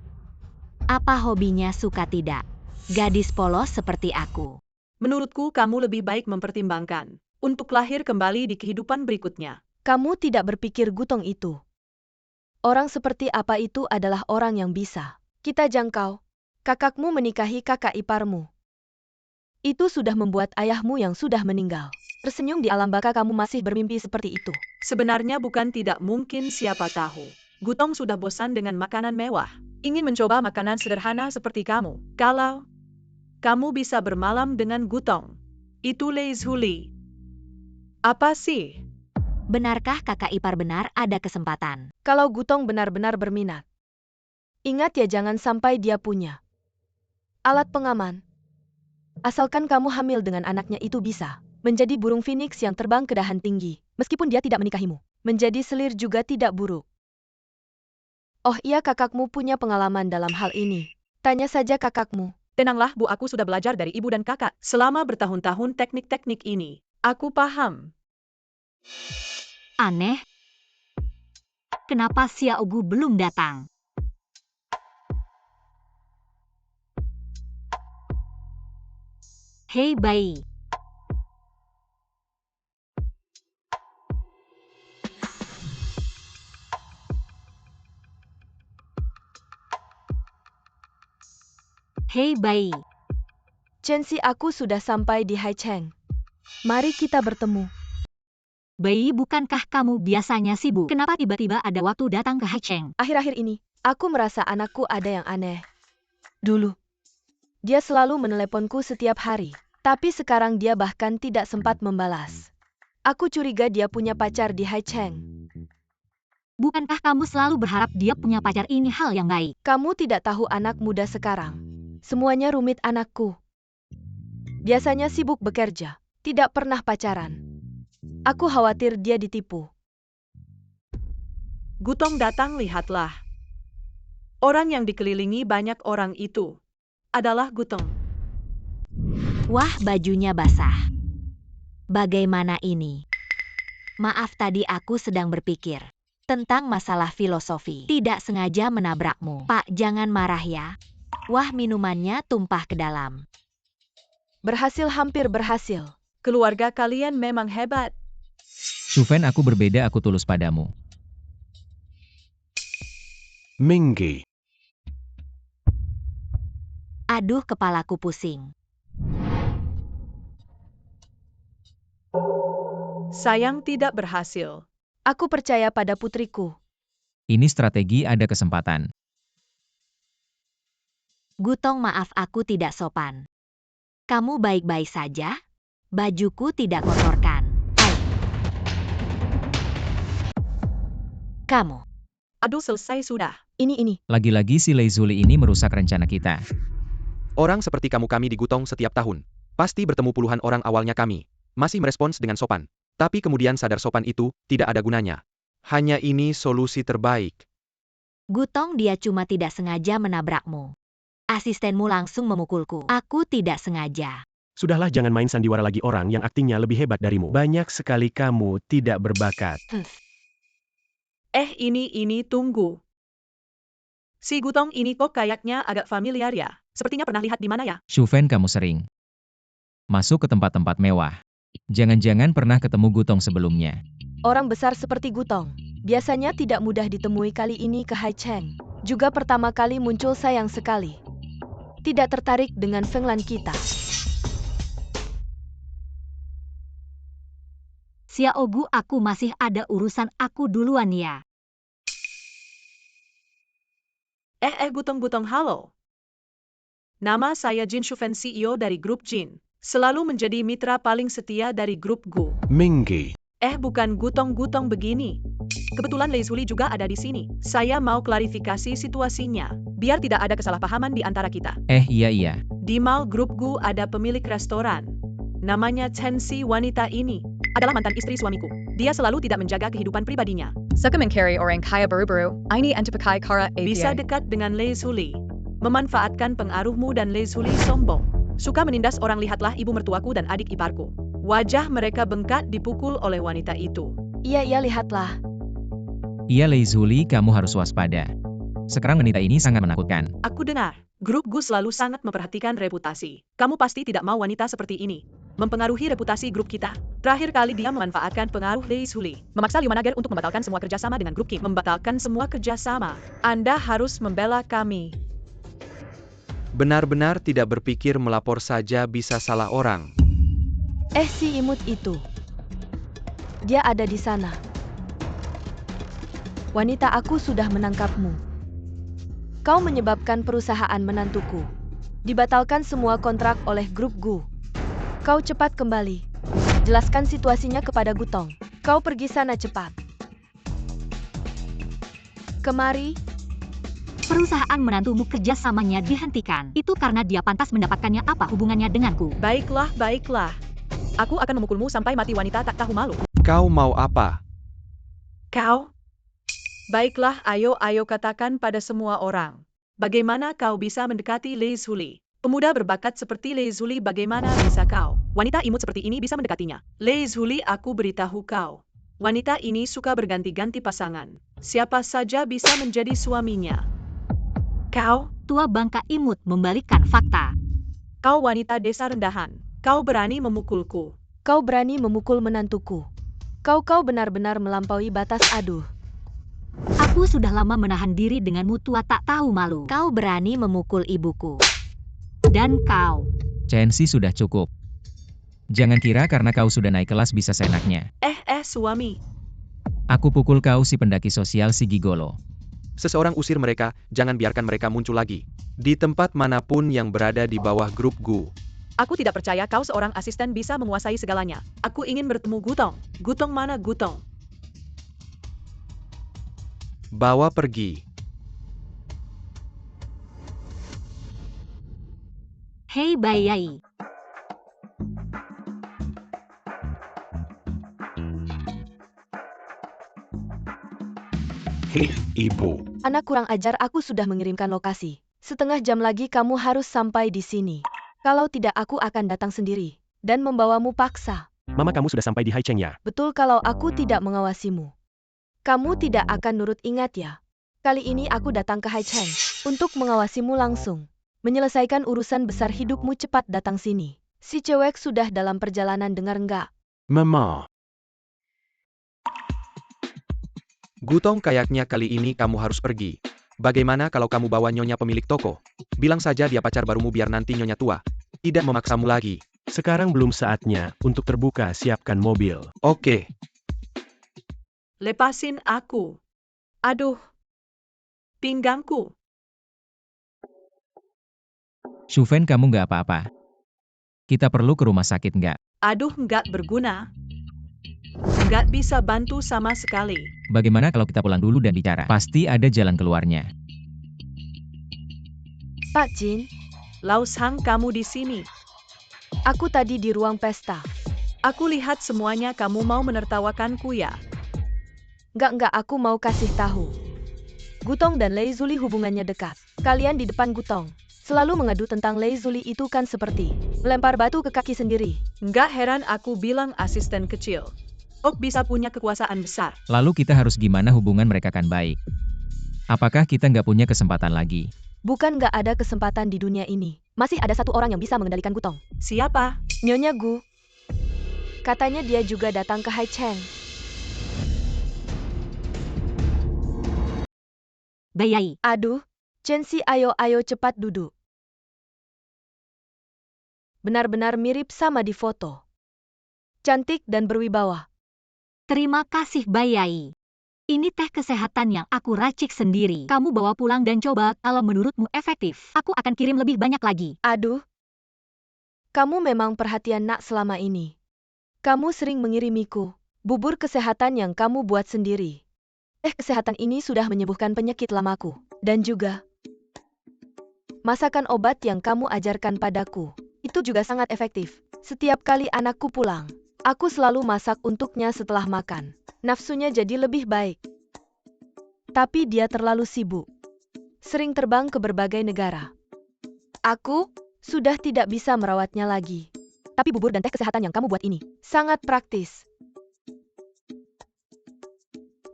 Apa hobinya suka tidak? Gadis polos seperti aku.
Menurutku kamu lebih baik mempertimbangkan untuk lahir kembali di kehidupan berikutnya.
Kamu tidak berpikir Gutong itu. Orang seperti apa itu adalah orang yang bisa kita jangkau. Kakakmu menikahi kakak iparmu. Itu sudah membuat ayahmu yang sudah meninggal tersenyum di alam baka. Kamu masih bermimpi seperti itu.
Sebenarnya bukan tidak mungkin, siapa tahu. Gutong sudah bosan dengan makanan mewah. Ingin mencoba makanan sederhana seperti kamu. Kalau kamu bisa bermalam dengan Gutong, itu leizhuli. Apa sih?
Benarkah kakak ipar benar ada kesempatan?
Kalau Gutong benar-benar berminat. Ingat ya, jangan sampai dia punya alat pengaman. Asalkan kamu hamil dengan anaknya, itu bisa menjadi burung phoenix yang terbang ke dahan tinggi. Meskipun dia tidak menikahimu, menjadi selir juga tidak buruk. Oh iya, kakakmu punya pengalaman dalam hal ini. Tanya saja kakakmu.
Tenanglah Bu, aku sudah belajar dari ibu dan kakak selama bertahun-tahun teknik-teknik ini. Aku paham.
Aneh. Kenapa Xiaogu belum datang? Hei bayi. Hei bayi.
Chensi, aku sudah sampai di Haicheng. Mari kita bertemu.
Bayi, bukankah kamu biasanya sibuk? Kenapa tiba-tiba ada waktu datang ke Haicheng?
Akhir-akhir ini, aku merasa anakku ada yang aneh. Dulu, dia selalu meneleponku setiap hari. Tapi sekarang dia bahkan tidak sempat membalas. Aku curiga dia punya pacar di Haicheng.
Bukankah kamu selalu berharap dia punya pacar? Ini hal yang baik.
Kamu tidak tahu anak muda sekarang. Semuanya rumit anakku. Biasanya sibuk bekerja, tidak pernah pacaran. Aku khawatir dia ditipu.
Gutong datang, lihatlah. Orang yang dikelilingi banyak orang itu adalah Gutong.
Wah, bajunya basah. Bagaimana ini? Maaf, tadi aku sedang berpikir tentang masalah filosofi. Tidak sengaja menabrakmu. Pak, jangan marah ya. Wah, minumannya tumpah ke dalam.
Berhasil, hampir berhasil.
Keluarga kalian memang hebat.
Shufen, aku berbeda, aku tulus padamu.
Mingi.
Aduh, kepalaku pusing.
Sayang, tidak berhasil.
Aku percaya pada putriku.
Ini strategi, ada kesempatan.
Gutong, maaf aku tidak sopan. Kamu baik-baik saja? Bajuku tidak kotorkan. Hai. Kamu.
Aduh, selesai sudah.
Ini.
Lagi-lagi si Leizhuli ini merusak rencana kita.
Orang seperti kami di Gutong setiap tahun. Pasti bertemu puluhan orang, awalnya kami masih merespons dengan sopan. Tapi kemudian sadar sopan itu tidak ada gunanya. Hanya ini solusi terbaik.
Gutong, dia cuma tidak sengaja menabrakmu. Asistenmu langsung memukulku. Aku tidak sengaja.
Sudahlah, jangan main sandiwara lagi, orang yang aktingnya lebih hebat darimu. Banyak sekali kamu tidak berbakat.
Ini tunggu. Si Gutong ini kok kayaknya agak familiar ya. Sepertinya pernah lihat di mana ya?
Shufen, kamu sering masuk ke tempat-tempat mewah. Jangan-jangan pernah ketemu Gutong sebelumnya.
Orang besar seperti Gutong biasanya tidak mudah ditemui, kali ini ke Haicheng. Juga pertama kali muncul, sayang sekali tidak tertarik dengan Fenglan kita.
Xiao Gu, aku masih ada urusan, aku duluan ya.
Gutong, halo. Nama saya Jin Shufen, CEO dari grup Jin. Selalu menjadi mitra paling setia dari grup Gu.
Mingy.
Bukan Gutong begini. Kebetulan Lei Zuli juga ada di sini. Saya mau klarifikasi situasinya, biar tidak ada kesalahpahaman di antara kita.
Iya.
Di mall grup Gu ada pemilik restoran. Namanya Chen Si. Wanita ini adalah mantan istri suamiku. Dia selalu tidak menjaga kehidupan pribadinya.
Suka mengkari orang kaya baru-baru, ini antipakai kara API.
Bisa dekat dengan Lei Zuli. Memanfaatkan pengaruhmu, dan Lei Zuli sombong. Suka menindas orang, lihatlah ibu mertuaku dan adik iparku. Wajah mereka bengkak dipukul oleh wanita itu.
Iya, lihatlah.
Iya, Lei Zuli, kamu harus waspada. Sekarang wanita ini sangat menakutkan.
Aku dengar, grup Gu selalu sangat memperhatikan reputasi. Kamu pasti tidak mau wanita seperti ini mempengaruhi reputasi grup kita. Terakhir kali dia memanfaatkan pengaruh Lei Zuli, memaksa Liu Manager untuk membatalkan semua kerjasama dengan grup Kim. Membatalkan semua kerjasama. Anda harus membela kami.
Benar-benar tidak berpikir melapor saja bisa salah orang.
Si imut itu. Dia ada di sana. Wanita, aku sudah menangkapmu. Kau menyebabkan perusahaan menantuku dibatalkan semua kontrak oleh grup Gu. Kau cepat kembali. Jelaskan situasinya kepada Gutong. Kau pergi sana cepat. Kemari.
Perusahaan menantumu kerjasamanya dihentikan. Itu karena dia pantas mendapatkannya, apa hubungannya denganku?
Baiklah. Aku akan memukulmu sampai mati, wanita tak tahu malu.
Kau mau apa?
Kau? Baiklah, ayo katakan pada semua orang. Bagaimana kau bisa mendekati Lei Zuli? Pemuda berbakat seperti Lei Zuli, bagaimana bisa kau, wanita imut seperti ini, bisa mendekatinya? Lei Zuli, aku beritahu kau. Wanita ini suka berganti-ganti pasangan. Siapa saja bisa menjadi suaminya. Kau?
Tua bangka imut membalikkan fakta.
Kau wanita desa rendahan. Kau berani memukulku.
Kau berani memukul menantuku. Kau benar-benar melampaui batas, aduh.
Aku sudah lama menahan diri denganmu, tua tak tahu malu.
Kau berani memukul ibuku.
Dan kau.
Chen Si, sudah cukup. Jangan kira karena kau sudah naik kelas bisa seenaknya.
Suami.
Aku pukul kau, si pendaki sosial, si gigolo.
Seseorang usir mereka, jangan biarkan mereka muncul lagi. Di tempat manapun yang berada di bawah grup Gu.
Aku tidak percaya kau seorang asisten bisa menguasai segalanya. Aku ingin bertemu Gutong. Gutong mana Gutong?
Bawa pergi.
Hei Bayai.
Ibu.
Anak kurang ajar, aku sudah mengirimkan lokasi. Setengah jam lagi kamu harus sampai di sini. Kalau tidak, aku akan datang sendiri dan membawamu paksa.
Mama, kamu sudah sampai di Haicheng ya?
Betul, kalau aku tidak mengawasimu. Kamu tidak akan nurut, ingat ya. Kali ini aku datang ke Haicheng untuk mengawasimu langsung. Menyelesaikan urusan besar hidupmu, cepat datang sini. Si cewek sudah dalam perjalanan, dengar enggak?
Mama.
Gutong, kayaknya kali ini kamu harus pergi. Bagaimana kalau kamu bawa nyonya pemilik toko? Bilang saja dia pacar barumu biar nanti nyonya tua tidak memaksamu lagi.
Sekarang belum saatnya untuk terbuka, siapkan mobil.
Oke.
Lepasin aku. Aduh. Pinggangku.
Shufen, kamu nggak apa-apa. Kita perlu ke rumah sakit nggak?
Aduh, nggak berguna. Nggak bisa bantu sama sekali.
Bagaimana kalau kita pulang dulu dan bicara? Pasti ada jalan keluarnya.
Pak Jin,
Laos Hang, kamu di sini.
aku tadi di ruang pesta.
Aku lihat semuanya, kamu mau menertawakanku ya?
Enggak, aku mau kasih tahu. Gutong dan Lei Zuli hubungannya dekat. Kalian di depan Gutong selalu mengadu tentang Lei Zuli, itu kan seperti melempar batu ke kaki sendiri.
Nggak heran aku bilang asisten kecil. Ok bisa punya kekuasaan besar.
Lalu kita harus gimana? Hubungan mereka kan baik. Apakah kita nggak punya kesempatan lagi?
Bukan nggak ada kesempatan di dunia ini. Masih ada satu orang yang bisa mengendalikan Gutong.
Siapa?
Nyonya Gu. Katanya dia juga datang ke Hai Cheng.
Bayai,
Aduh, Chensi ayo cepat duduk. Benar-benar mirip sama di foto. Cantik dan berwibawa.
terima kasih Bayai. Ini teh kesehatan yang aku racik sendiri. Kamu bawa pulang dan coba kalau menurutmu efektif. Aku akan kirim lebih banyak lagi.
Aduh. Kamu memang perhatian nak selama ini. Kamu sering mengirimiku bubur kesehatan yang kamu buat sendiri. Kesehatan ini sudah menyembuhkan penyakit lamaku. Dan juga masakan obat yang kamu ajarkan padaku. Itu juga sangat efektif. Setiap kali anakku pulang, aku selalu masak untuknya setelah makan. Nafsunya jadi lebih baik. Tapi dia terlalu sibuk. Sering terbang ke berbagai negara. Aku sudah tidak bisa merawatnya lagi. Tapi bubur dan teh kesehatan yang kamu buat ini sangat praktis.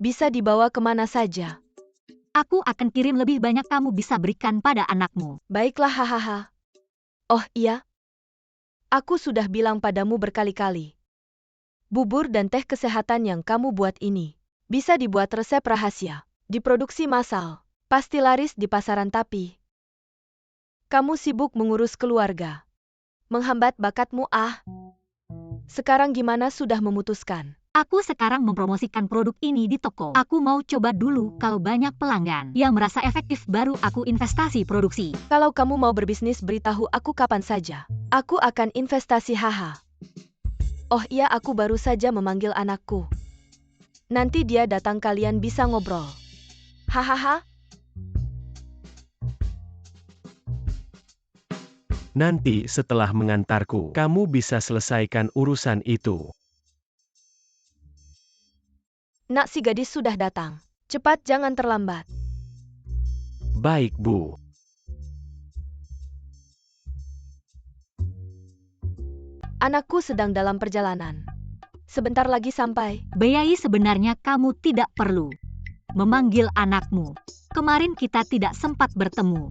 Bisa dibawa kemana saja.
Aku akan kirim lebih banyak kamu bisa berikan pada anakmu.
Baiklah hahaha. Oh iya. Aku sudah bilang padamu berkali-kali. Bubur dan teh kesehatan yang kamu buat ini bisa dibuat resep rahasia, diproduksi massal, pasti laris di pasaran tapi kamu sibuk mengurus keluarga. Menghambat bakatmu Sekarang gimana sudah memutuskan?
Aku sekarang mempromosikan produk ini di toko. Aku mau coba dulu kalau banyak pelanggan yang merasa efektif baru aku investasi produksi.
Kalau kamu mau berbisnis beritahu aku kapan saja. Aku akan investasi haha. Oh iya aku baru saja memanggil anakku. Nanti dia datang kalian bisa ngobrol. Hahaha.
Nanti setelah mengantarku, kamu bisa selesaikan urusan itu.
Nak si gadis sudah datang. Cepat jangan terlambat.
Baik, Bu.
Anakku sedang dalam perjalanan. Sebentar lagi sampai.
Bayai sebenarnya kamu tidak perlu memanggil anakmu. Kemarin kita tidak sempat bertemu.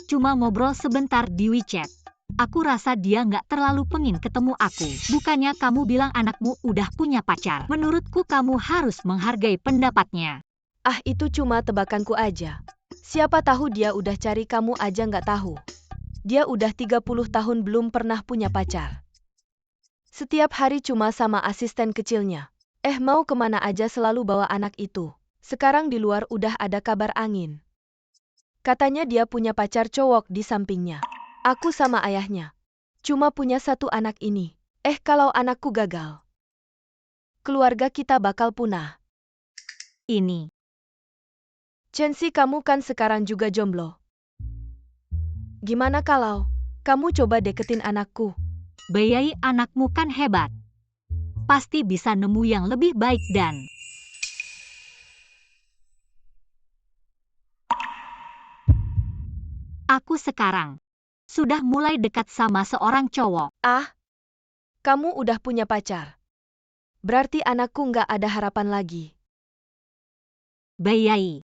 Cuma ngobrol sebentar di WeChat. Aku rasa dia nggak terlalu pengin ketemu aku. Bukannya kamu bilang anakmu udah punya pacar. Menurutku kamu harus menghargai pendapatnya.
Itu cuma tebakanku aja. Siapa tahu dia udah cari kamu aja nggak tahu. Dia udah 30 tahun belum pernah punya pacar. Setiap hari cuma sama asisten kecilnya. Mau kemana aja selalu bawa anak itu. Sekarang di luar udah ada kabar angin. Katanya dia punya pacar cowok di sampingnya. Aku sama ayahnya. Cuma punya satu anak ini. Kalau anakku gagal. Keluarga kita bakal punah.
Ini.
Chensi kamu kan sekarang juga jomblo. Gimana kalau kamu coba deketin anakku?
Bayai anakmu kan hebat. Pasti bisa nemu yang lebih baik dan aku sekarang sudah mulai dekat sama seorang cowok.
Kamu udah punya pacar. Berarti anakku nggak ada harapan lagi.
Bayai.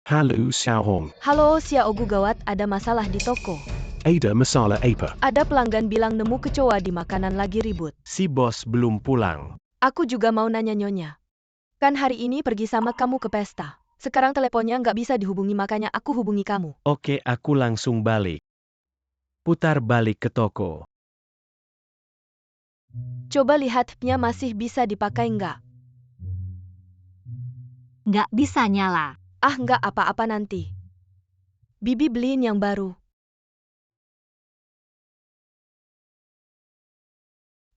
Halo Xiaohong.
Halo Xiaogu gawat ada masalah di toko.
Ada Masala Apa.
Ada pelanggan bilang nemu kecoa di makanan lagi ribut.
Si bos belum pulang.
Aku juga mau nanya nyonya. Kan hari ini pergi sama kamu ke pesta. Sekarang teleponnya nggak bisa dihubungi makanya aku hubungi kamu.
Oke, aku langsung balik. Putar balik ke toko.
Coba lihatnya masih bisa dipakai nggak?
Nggak bisa nyala.
Nggak apa-apa nanti. Bibi beliin yang baru.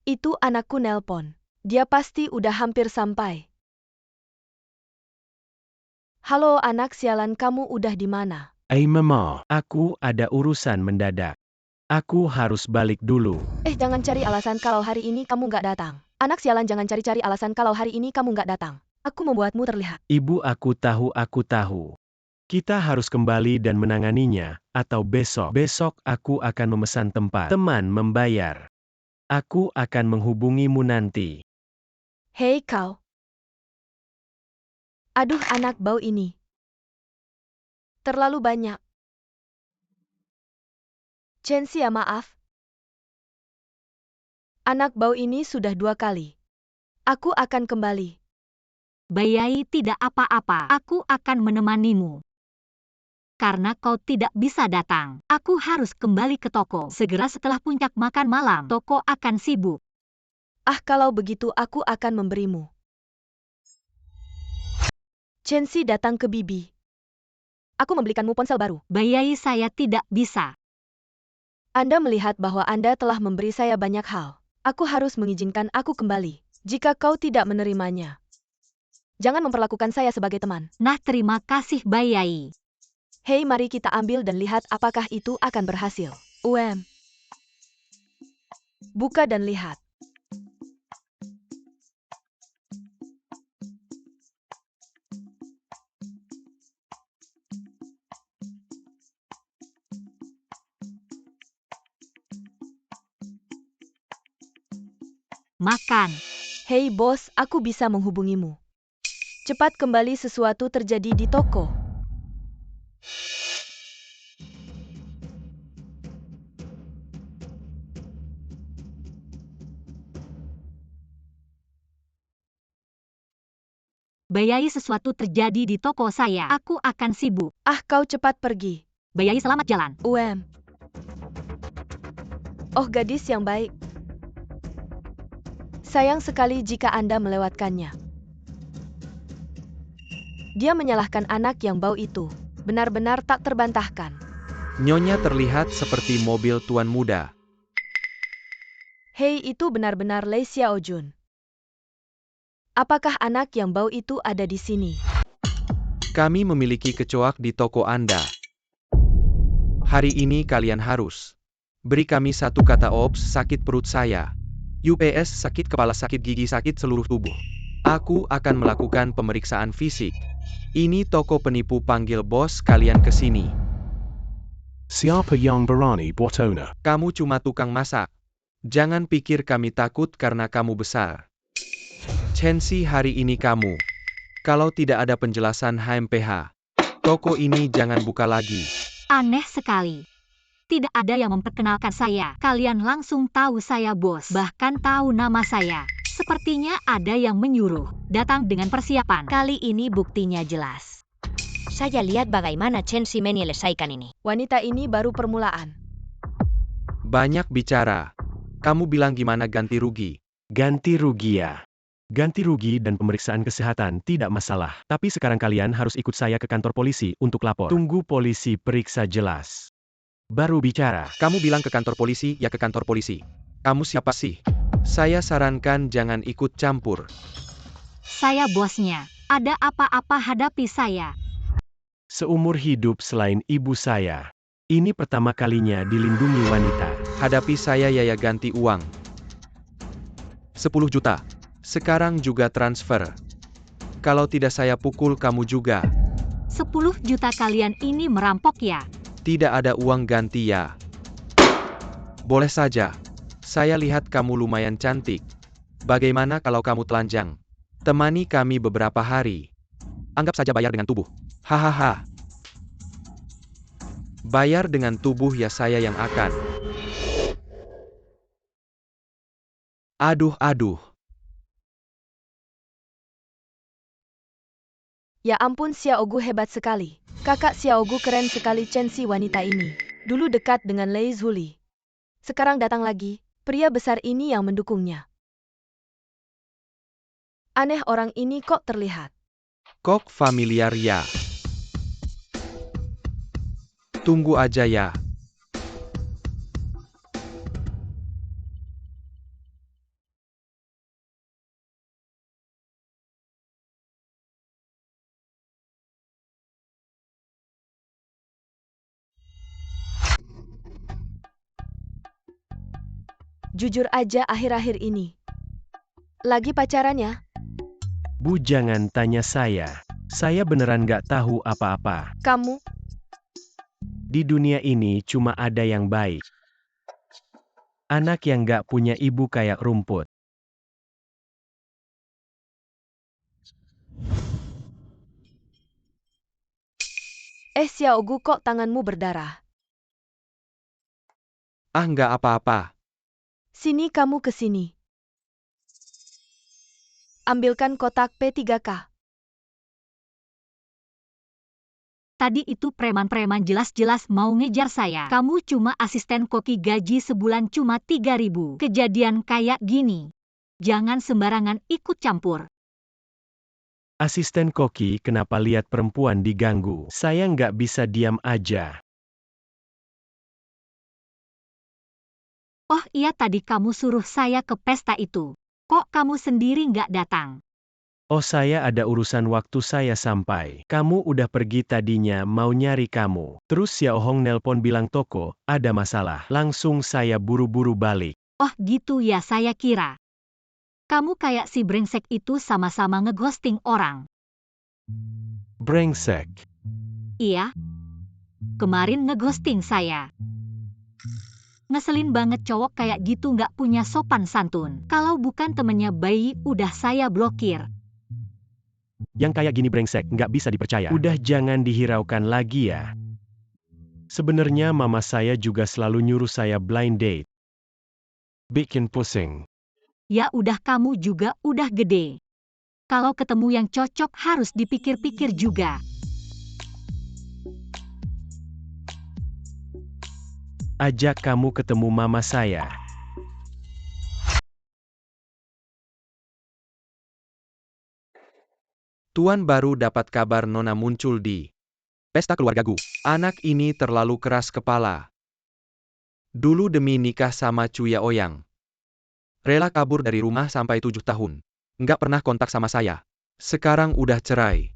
Itu anakku nelpon. Dia pasti udah hampir sampai. Halo anak sialan kamu udah di mana?
Mama.
Aku ada urusan mendadak. Aku harus balik dulu.
Jangan cari alasan kalau hari ini kamu nggak datang. Anak sialan jangan cari-cari alasan kalau hari ini kamu nggak datang. Aku membuatmu terlihat.
Ibu aku tahu. Kita harus kembali dan menanganinya, atau besok. Besok aku akan memesan tempat. Teman membayar. Aku akan menghubungimu nanti.
Hei kau. Aduh anak bau ini. Terlalu banyak. Chelsea ya maaf. Anak bau ini sudah 2 kali. Aku akan kembali.
Bayai tidak apa-apa, aku akan menemanimu. Karena kau tidak bisa datang, aku harus kembali ke toko. Segera setelah puncak makan malam, toko akan sibuk.
Ah kalau begitu aku akan memberimu. Chelsea datang ke Bibi. Aku membelikanmu ponsel baru.
Bayai saya tidak bisa.
Anda melihat bahwa Anda telah memberi saya banyak hal. Aku harus mengizinkan aku kembali. Jika kau tidak menerimanya, jangan memperlakukan saya sebagai teman.
Nah, terima kasih Bayai.
Hei, mari kita ambil dan lihat apakah itu akan berhasil. Buka dan lihat.
Makan.
Hei bos, aku bisa menghubungimu. Cepat kembali, sesuatu terjadi di toko.
Bayai, sesuatu terjadi di toko saya. Aku akan sibuk.
Ah, kau cepat pergi.
Bayai, selamat jalan.
Oh, gadis yang baik. Sayang sekali jika Anda melewatkannya. Dia menyalahkan anak yang bau itu. Benar-benar tak terbantahkan.
Nyonya terlihat seperti mobil tuan muda.
Hei, itu benar-benar Lei Xiaojun. Apakah anak yang bau itu ada di sini?
Kami memiliki kecoak di toko Anda. Hari ini kalian harus beri kami satu kata ops, sakit perut saya. UPS, sakit kepala, sakit gigi, sakit seluruh tubuh. Aku akan melakukan pemeriksaan fisik. Ini toko penipu, panggil bos kalian ke sini.
Siapa yang berani buat owner?
Kamu cuma tukang masak. Jangan pikir kami takut karena kamu besar. Chelsea, hari ini kamu. Kalau tidak ada penjelasan HMPH, toko ini jangan buka lagi.
Aneh sekali. Tidak ada yang memperkenalkan saya. Kalian langsung tahu saya bos. Bahkan tahu nama saya. Sepertinya ada yang menyuruh. Datang dengan persiapan.
Kali ini buktinya jelas. Saya lihat bagaimana Chelsea menyelesaikan ini.
Wanita ini baru permulaan.
Banyak bicara. Kamu bilang gimana ganti rugi?
Ganti rugi ya. Ganti rugi dan pemeriksaan kesehatan tidak masalah. Tapi sekarang kalian harus ikut saya ke kantor polisi untuk lapor. Tunggu polisi periksa jelas. Baru bicara.
Kamu bilang ke kantor polisi, ya ke kantor polisi. Kamu siapa sih? Saya sarankan jangan ikut campur.
Saya bosnya. Ada apa-apa hadapi saya.
Seumur hidup selain ibu saya. Ini pertama kalinya dilindungi wanita.
Hadapi saya ya ganti uang. 10 juta. Sekarang juga transfer. Kalau tidak saya pukul kamu juga.
10 juta kalian ini merampok ya?
Tidak ada uang ganti ya. Boleh saja. Saya lihat kamu lumayan cantik. Bagaimana kalau kamu telanjang? Temani kami beberapa hari. Anggap saja bayar dengan tubuh. Hahaha. Bayar dengan tubuh ya, saya yang akan. Aduh.
Ya ampun, Xiaogu hebat sekali. Kakak Xiaogu keren sekali. Chelsea, wanita ini dulu dekat dengan Lei Zuli. Sekarang datang lagi, pria besar ini yang mendukungnya. Aneh, orang ini kok terlihat.
Kok familiar ya? Tunggu aja ya.
Jujur aja, akhir-akhir ini lagi pacaran ya?
Bu, jangan tanya saya. Saya beneran gak tahu apa-apa.
Kamu?
Di dunia ini cuma ada yang baik. Anak yang gak punya ibu kayak rumput.
Xiaogu, kok tanganmu berdarah?
Ah, nggak apa-apa.
Sini, kamu ke sini. Ambilkan kotak P3K.
Tadi itu preman-preman jelas-jelas mau ngejar saya. Kamu cuma asisten koki, gaji sebulan cuma 3.000. Kejadian kayak gini, jangan sembarangan ikut campur.
Asisten koki, kenapa lihat perempuan diganggu? Saya nggak bisa diam aja.
Oh iya, tadi kamu suruh saya ke pesta itu. Kok kamu sendiri nggak datang?
Oh, saya ada urusan waktu saya sampai. Kamu udah pergi, tadinya mau nyari kamu. Terus Xiao Hong nelpon bilang toko, ada masalah. Langsung saya buru-buru balik.
Oh gitu ya, saya kira. Kamu kayak si brengsek itu sama-sama ngeghosting orang.
Brengsek.
Iya. Kemarin ngeghosting saya. Ngeselin banget, cowok kayak gitu nggak punya sopan santun. Kalau bukan temennya bayi, udah saya blokir.
Yang kayak gini brengsek, nggak bisa dipercaya. Udah jangan dihiraukan lagi ya. Sebenarnya mama saya juga selalu nyuruh saya blind date. Bikin pusing.
Ya udah, kamu juga udah gede. Kalau ketemu yang cocok harus dipikir-pikir juga.
Ajak kamu ketemu mama saya.
Tuan baru dapat kabar Nona muncul di pesta keluargaku. Anak ini terlalu keras kepala. Dulu demi nikah sama Cuya Oyang, rela kabur dari rumah sampai 7 tahun. Nggak pernah kontak sama saya. Sekarang udah cerai.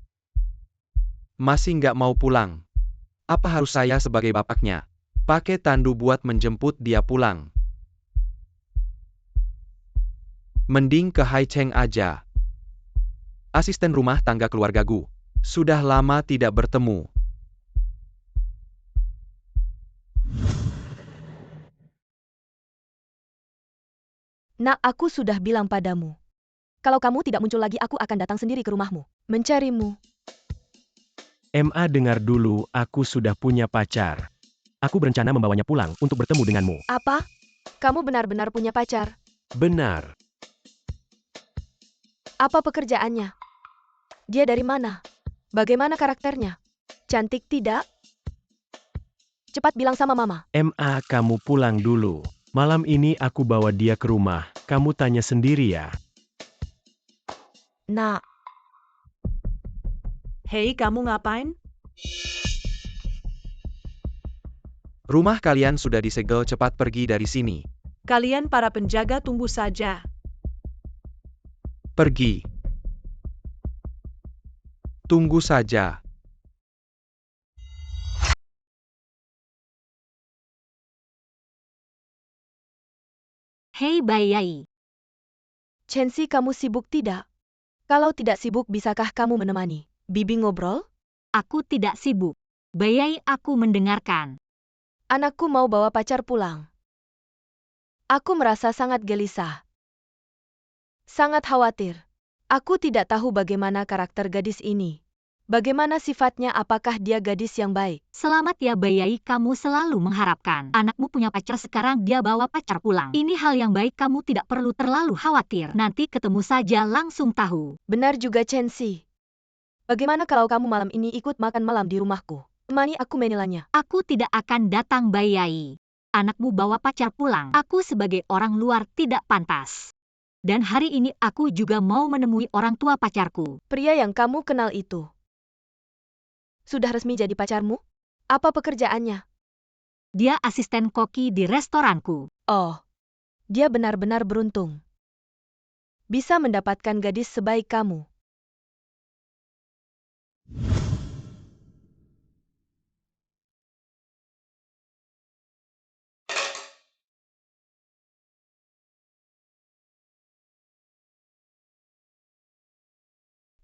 Masih nggak mau pulang. Apa harus saya sebagai bapaknya pakai tandu buat menjemput dia pulang? Mending ke Hai Cheng aja. Asisten rumah tangga keluargaku. Sudah lama tidak bertemu.
Nak, aku sudah bilang padamu. Kalau kamu tidak muncul lagi, aku akan datang sendiri ke rumahmu, mencarimu.
MA, dengar dulu, aku sudah punya pacar. Aku berencana membawanya pulang untuk bertemu denganmu.
Apa? Kamu benar-benar punya pacar?
Benar.
Apa pekerjaannya? Dia dari mana? Bagaimana karakternya? Cantik tidak? Cepat bilang sama mama.
MA, kamu pulang dulu. Malam ini aku bawa dia ke rumah. Kamu tanya sendiri ya.
Nak,
Hei, kamu ngapain?
Rumah kalian sudah disegel, cepat pergi dari sini.
Kalian para penjaga tunggu saja.
Pergi. Tunggu saja.
Hei Bayai,
Chensi, kamu sibuk tidak? Kalau tidak sibuk, bisakah kamu menemani Bibi ngobrol?
aku tidak sibuk. Bayai, aku mendengarkan.
Anakku mau bawa pacar pulang. Aku merasa sangat gelisah. Sangat khawatir. Aku tidak tahu bagaimana karakter gadis ini. Bagaimana sifatnya, apakah dia gadis yang baik?
Selamat ya Bayai, kamu selalu mengharapkan. Anakmu punya pacar, sekarang dia bawa pacar pulang. Ini hal yang baik, kamu tidak perlu terlalu khawatir. Nanti ketemu saja langsung tahu.
Benar juga, Chensi. Bagaimana kalau kamu malam ini ikut makan malam di rumahku? Temani aku menilainya.
Aku tidak akan datang Bayai. Anakmu bawa pacar pulang. Aku sebagai orang luar tidak pantas. Dan hari ini aku juga mau menemui orang tua pacarku.
Pria yang kamu kenal itu sudah resmi jadi pacarmu? Apa pekerjaannya?
Dia asisten koki di restoranku.
Oh, dia benar-benar beruntung. Bisa mendapatkan gadis sebaik kamu.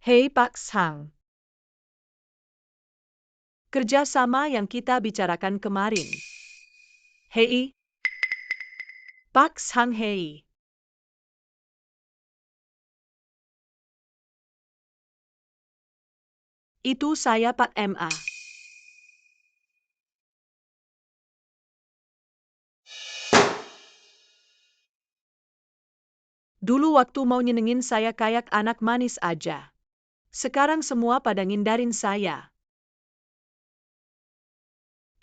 Hei Pak Sang. Kerjasama yang kita bicarakan kemarin. Hei, Pak Sang Hei. Itu saya Pak MA. Dulu waktu mau nyenengin saya kayak anak manis aja. Sekarang semua pada ngindarin saya.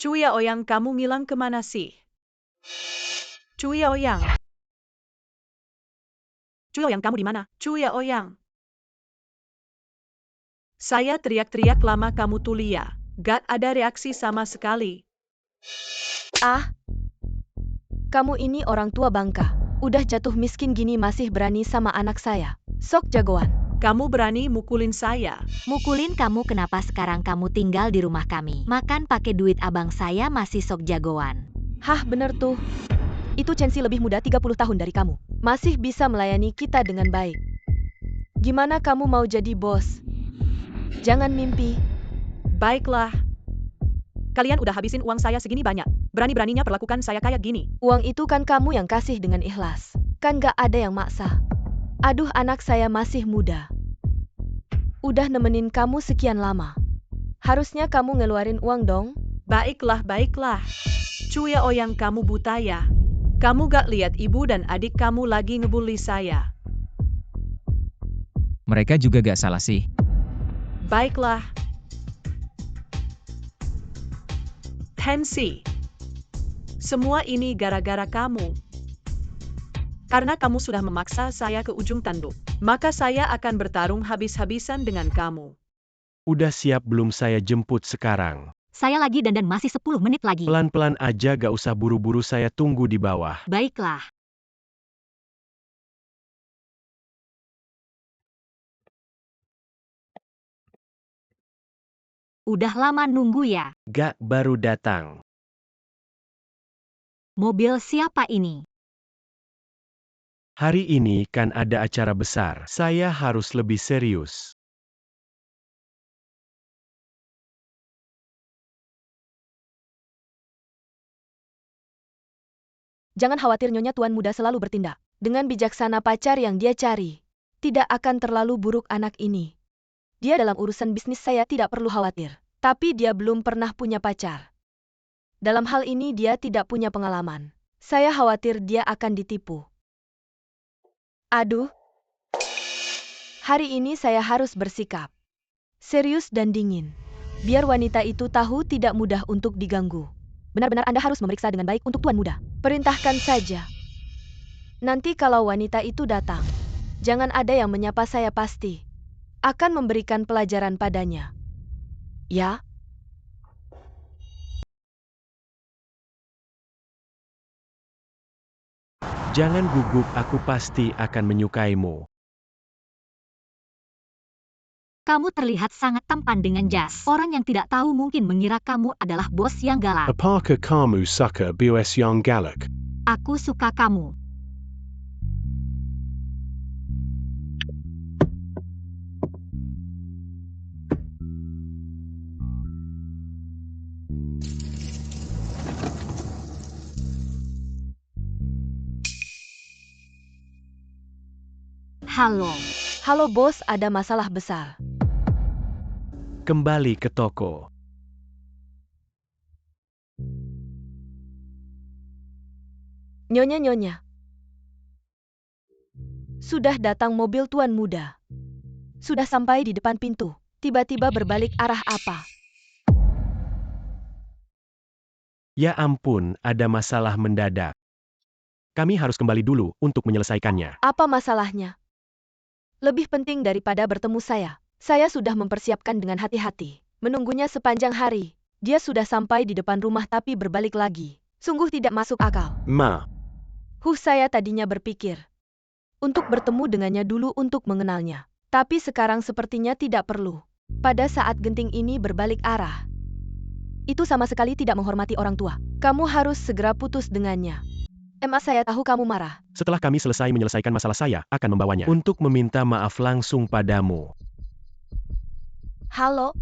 Cuya Oyang, kamu ngilang kemana sih? Cuya Oyang. Cuya Oyang, kamu di mana? Cuya Oyang. Saya teriak-teriak lama kamu tulia. Gak ada reaksi sama sekali.
Ah, kamu ini orang tua bangka. Udah jatuh miskin gini masih berani sama anak saya. Sok jagoan.
Kamu berani mukulin saya.
Mukulin kamu kenapa sekarang kamu tinggal di rumah kami? Makan pakai duit abang saya masih sok jagoan.
Hah, bener tuh. Itu Chensi lebih muda 30 tahun dari kamu. Masih bisa melayani kita dengan baik. Gimana kamu mau jadi bos? Jangan mimpi.
Baiklah. Kalian udah habisin uang saya segini banyak. Berani-beraninya perlakukan saya kayak gini.
Uang itu kan kamu yang kasih dengan ikhlas. Kan gak ada yang maksa. Aduh, anak saya masih muda. Udah nemenin kamu sekian lama. Harusnya kamu ngeluarin uang dong.
Baiklah, baiklah. Cuya Oyang, kamu buta ya? Kamu gak lihat ibu dan adik kamu lagi ngebully saya?
Mereka juga gak salah sih.
Baiklah. Tensi. Semua ini gara-gara kamu. Karena kamu sudah memaksa saya ke ujung tanduk, maka saya akan bertarung habis-habisan dengan kamu.
Udah siap belum saya jemput sekarang?
Saya lagi dandan masih 10 menit lagi.
Pelan-pelan aja, gak usah buru-buru, saya tunggu di bawah.
Baiklah. Udah lama nunggu ya?
Gak, baru datang.
Mobil siapa ini?
Hari ini kan ada acara besar. Saya harus lebih serius.
Jangan khawatir Nyonya, Tuan Muda selalu bertindak dengan bijaksana. Pacar yang dia cari tidak akan terlalu buruk anak ini. Dia dalam urusan bisnis saya tidak perlu khawatir. Tapi dia belum pernah punya pacar. Dalam hal ini dia tidak punya pengalaman. Saya khawatir dia akan ditipu. Aduh. Hari ini saya harus bersikap serius dan dingin. Biar wanita itu tahu tidak mudah untuk diganggu. Benar-benar Anda harus memeriksa dengan baik untuk Tuan Muda. Perintahkan saja. Nanti kalau wanita itu datang, jangan ada yang menyapa saya, pasti akan memberikan pelajaran padanya. Ya?
Jangan gugup, aku pasti akan menyukaimu.
Kamu terlihat sangat tampan dengan jas. Orang yang tidak tahu mungkin mengira kamu adalah bos yang galak.
Apaka kamu suka bos yang galak.
Aku suka kamu. Halo.
Halo bos, ada masalah besar.
Kembali ke toko.
Nyonya. Sudah datang mobil Tuan Muda. Sudah sampai di depan pintu. Tiba-tiba berbalik arah apa?
Ya ampun, ada masalah mendadak. Kami harus kembali dulu untuk menyelesaikannya.
Apa masalahnya? Lebih penting daripada bertemu saya. Saya sudah mempersiapkan dengan hati-hati. Menunggunya sepanjang hari. Dia sudah sampai di depan rumah tapi berbalik lagi. Sungguh tidak masuk akal.
Ma.
Saya tadinya berpikir untuk bertemu dengannya dulu untuk mengenalnya. Tapi sekarang sepertinya tidak perlu. Pada saat genting ini berbalik arah, itu sama sekali tidak menghormati orang tua. Kamu harus segera putus dengannya. Saya tahu kamu marah.
Setelah kami selesai menyelesaikan masalah, saya akan membawanya untuk meminta maaf langsung padamu.
Halo?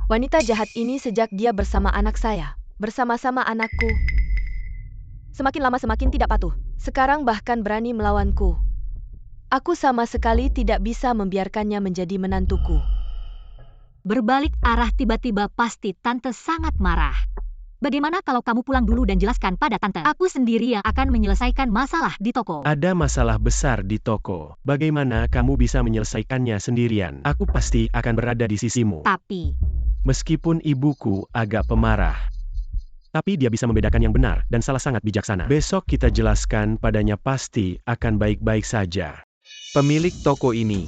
Wanita jahat ini sejak dia bersama anak saya, bersama-sama anakku. Semakin lama semakin tidak patuh. Sekarang bahkan berani melawanku. Aku sama sekali tidak bisa membiarkannya menjadi menantuku.
Berbalik arah tiba-tiba pasti tante sangat marah. Bagaimana kalau kamu pulang dulu dan jelaskan pada tante? Aku sendiri yang akan menyelesaikan masalah di toko.
Ada masalah besar di toko. Bagaimana kamu bisa menyelesaikannya sendirian? Aku pasti akan berada di sisimu.
Tapi,
Meskipun ibuku agak pemarah, tapi dia bisa membedakan yang benar dan salah sangat bijaksana. Besok kita jelaskan padanya pasti akan baik-baik saja.
Pemilik toko ini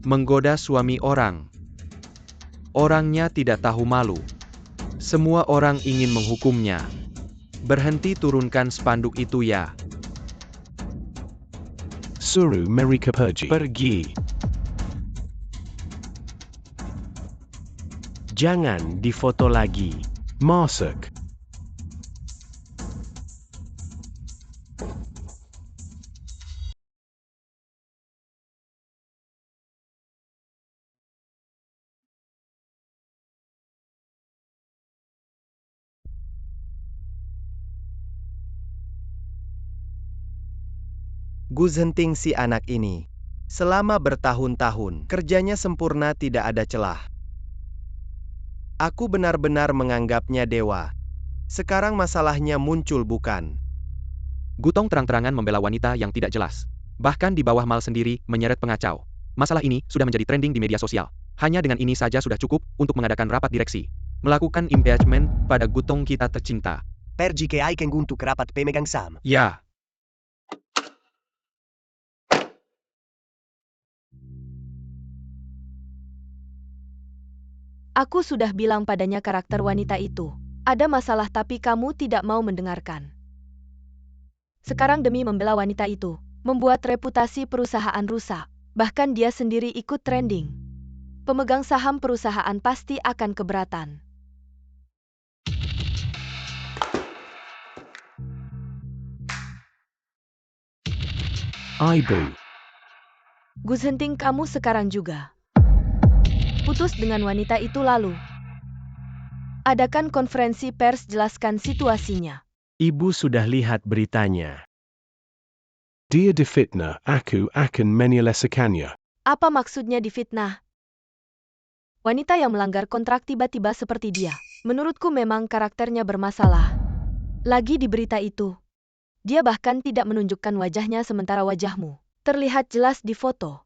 menggoda suami orang. Orangnya tidak tahu malu. Semua orang ingin menghukumnya. Berhenti turunkan spanduk itu ya.
Suruh mereka pergi.
Pergi. Jangan difoto lagi.
Masuk.
Gus henting si anak ini. Selama bertahun-tahun, kerjanya sempurna tidak ada celah. Aku benar-benar menganggapnya dewa. Sekarang masalahnya muncul bukan?
Gutong terang-terangan membela wanita yang tidak jelas. Bahkan di bawah Mal sendiri menyeret pengacau. Masalah ini sudah menjadi trending di media sosial. Hanya dengan ini saja sudah cukup untuk mengadakan rapat direksi. Melakukan impeachment pada Gutong kita tercinta.
Pergi ke aiken untuk rapat pemegang saham.
Ya.
Aku sudah bilang padanya karakter wanita itu. Ada masalah tapi kamu tidak mau mendengarkan. Sekarang demi membela wanita itu, membuat reputasi perusahaan rusak. Bahkan dia sendiri ikut trending. Pemegang saham perusahaan pasti akan keberatan.
Ibu.
Gus henting kamu sekarang juga. Putus dengan wanita itu lalu. Adakan konferensi pers, jelaskan situasinya.
Ibu sudah lihat beritanya.
Dia difitnah, aku akan menyelesaikannya.
Apa maksudnya difitnah? Wanita yang melanggar kontrak tiba-tiba seperti dia. Menurutku memang karakternya bermasalah. Lagi di berita itu. Dia bahkan tidak menunjukkan wajahnya sementara wajahmu terlihat jelas di foto.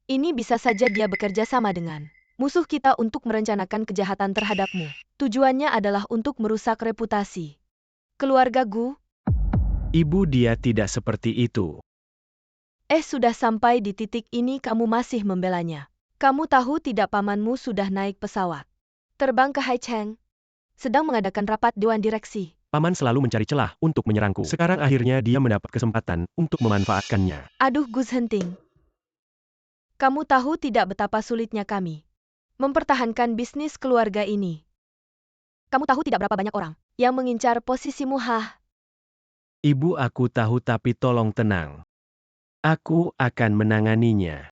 Ini bisa saja dia bekerja sama dengan musuh kita untuk merencanakan kejahatan terhadapmu. Tujuannya adalah untuk merusak reputasi keluarga Gu.
Ibu, dia tidak seperti itu.
Sudah sampai di titik ini kamu masih membelanya. Kamu tahu tidak pamanmu sudah naik pesawat terbang ke Haicheng, sedang mengadakan rapat dewan direksi.
Paman selalu mencari celah untuk menyerangku. Sekarang akhirnya dia mendapat kesempatan untuk memanfaatkannya.
Aduh Gus henting. Kamu tahu tidak betapa sulitnya kami mempertahankan bisnis keluarga ini. Kamu tahu tidak berapa banyak orang yang mengincar posisimu, Hah?
Ibu, aku tahu, tapi tolong tenang. Aku akan menanganinya.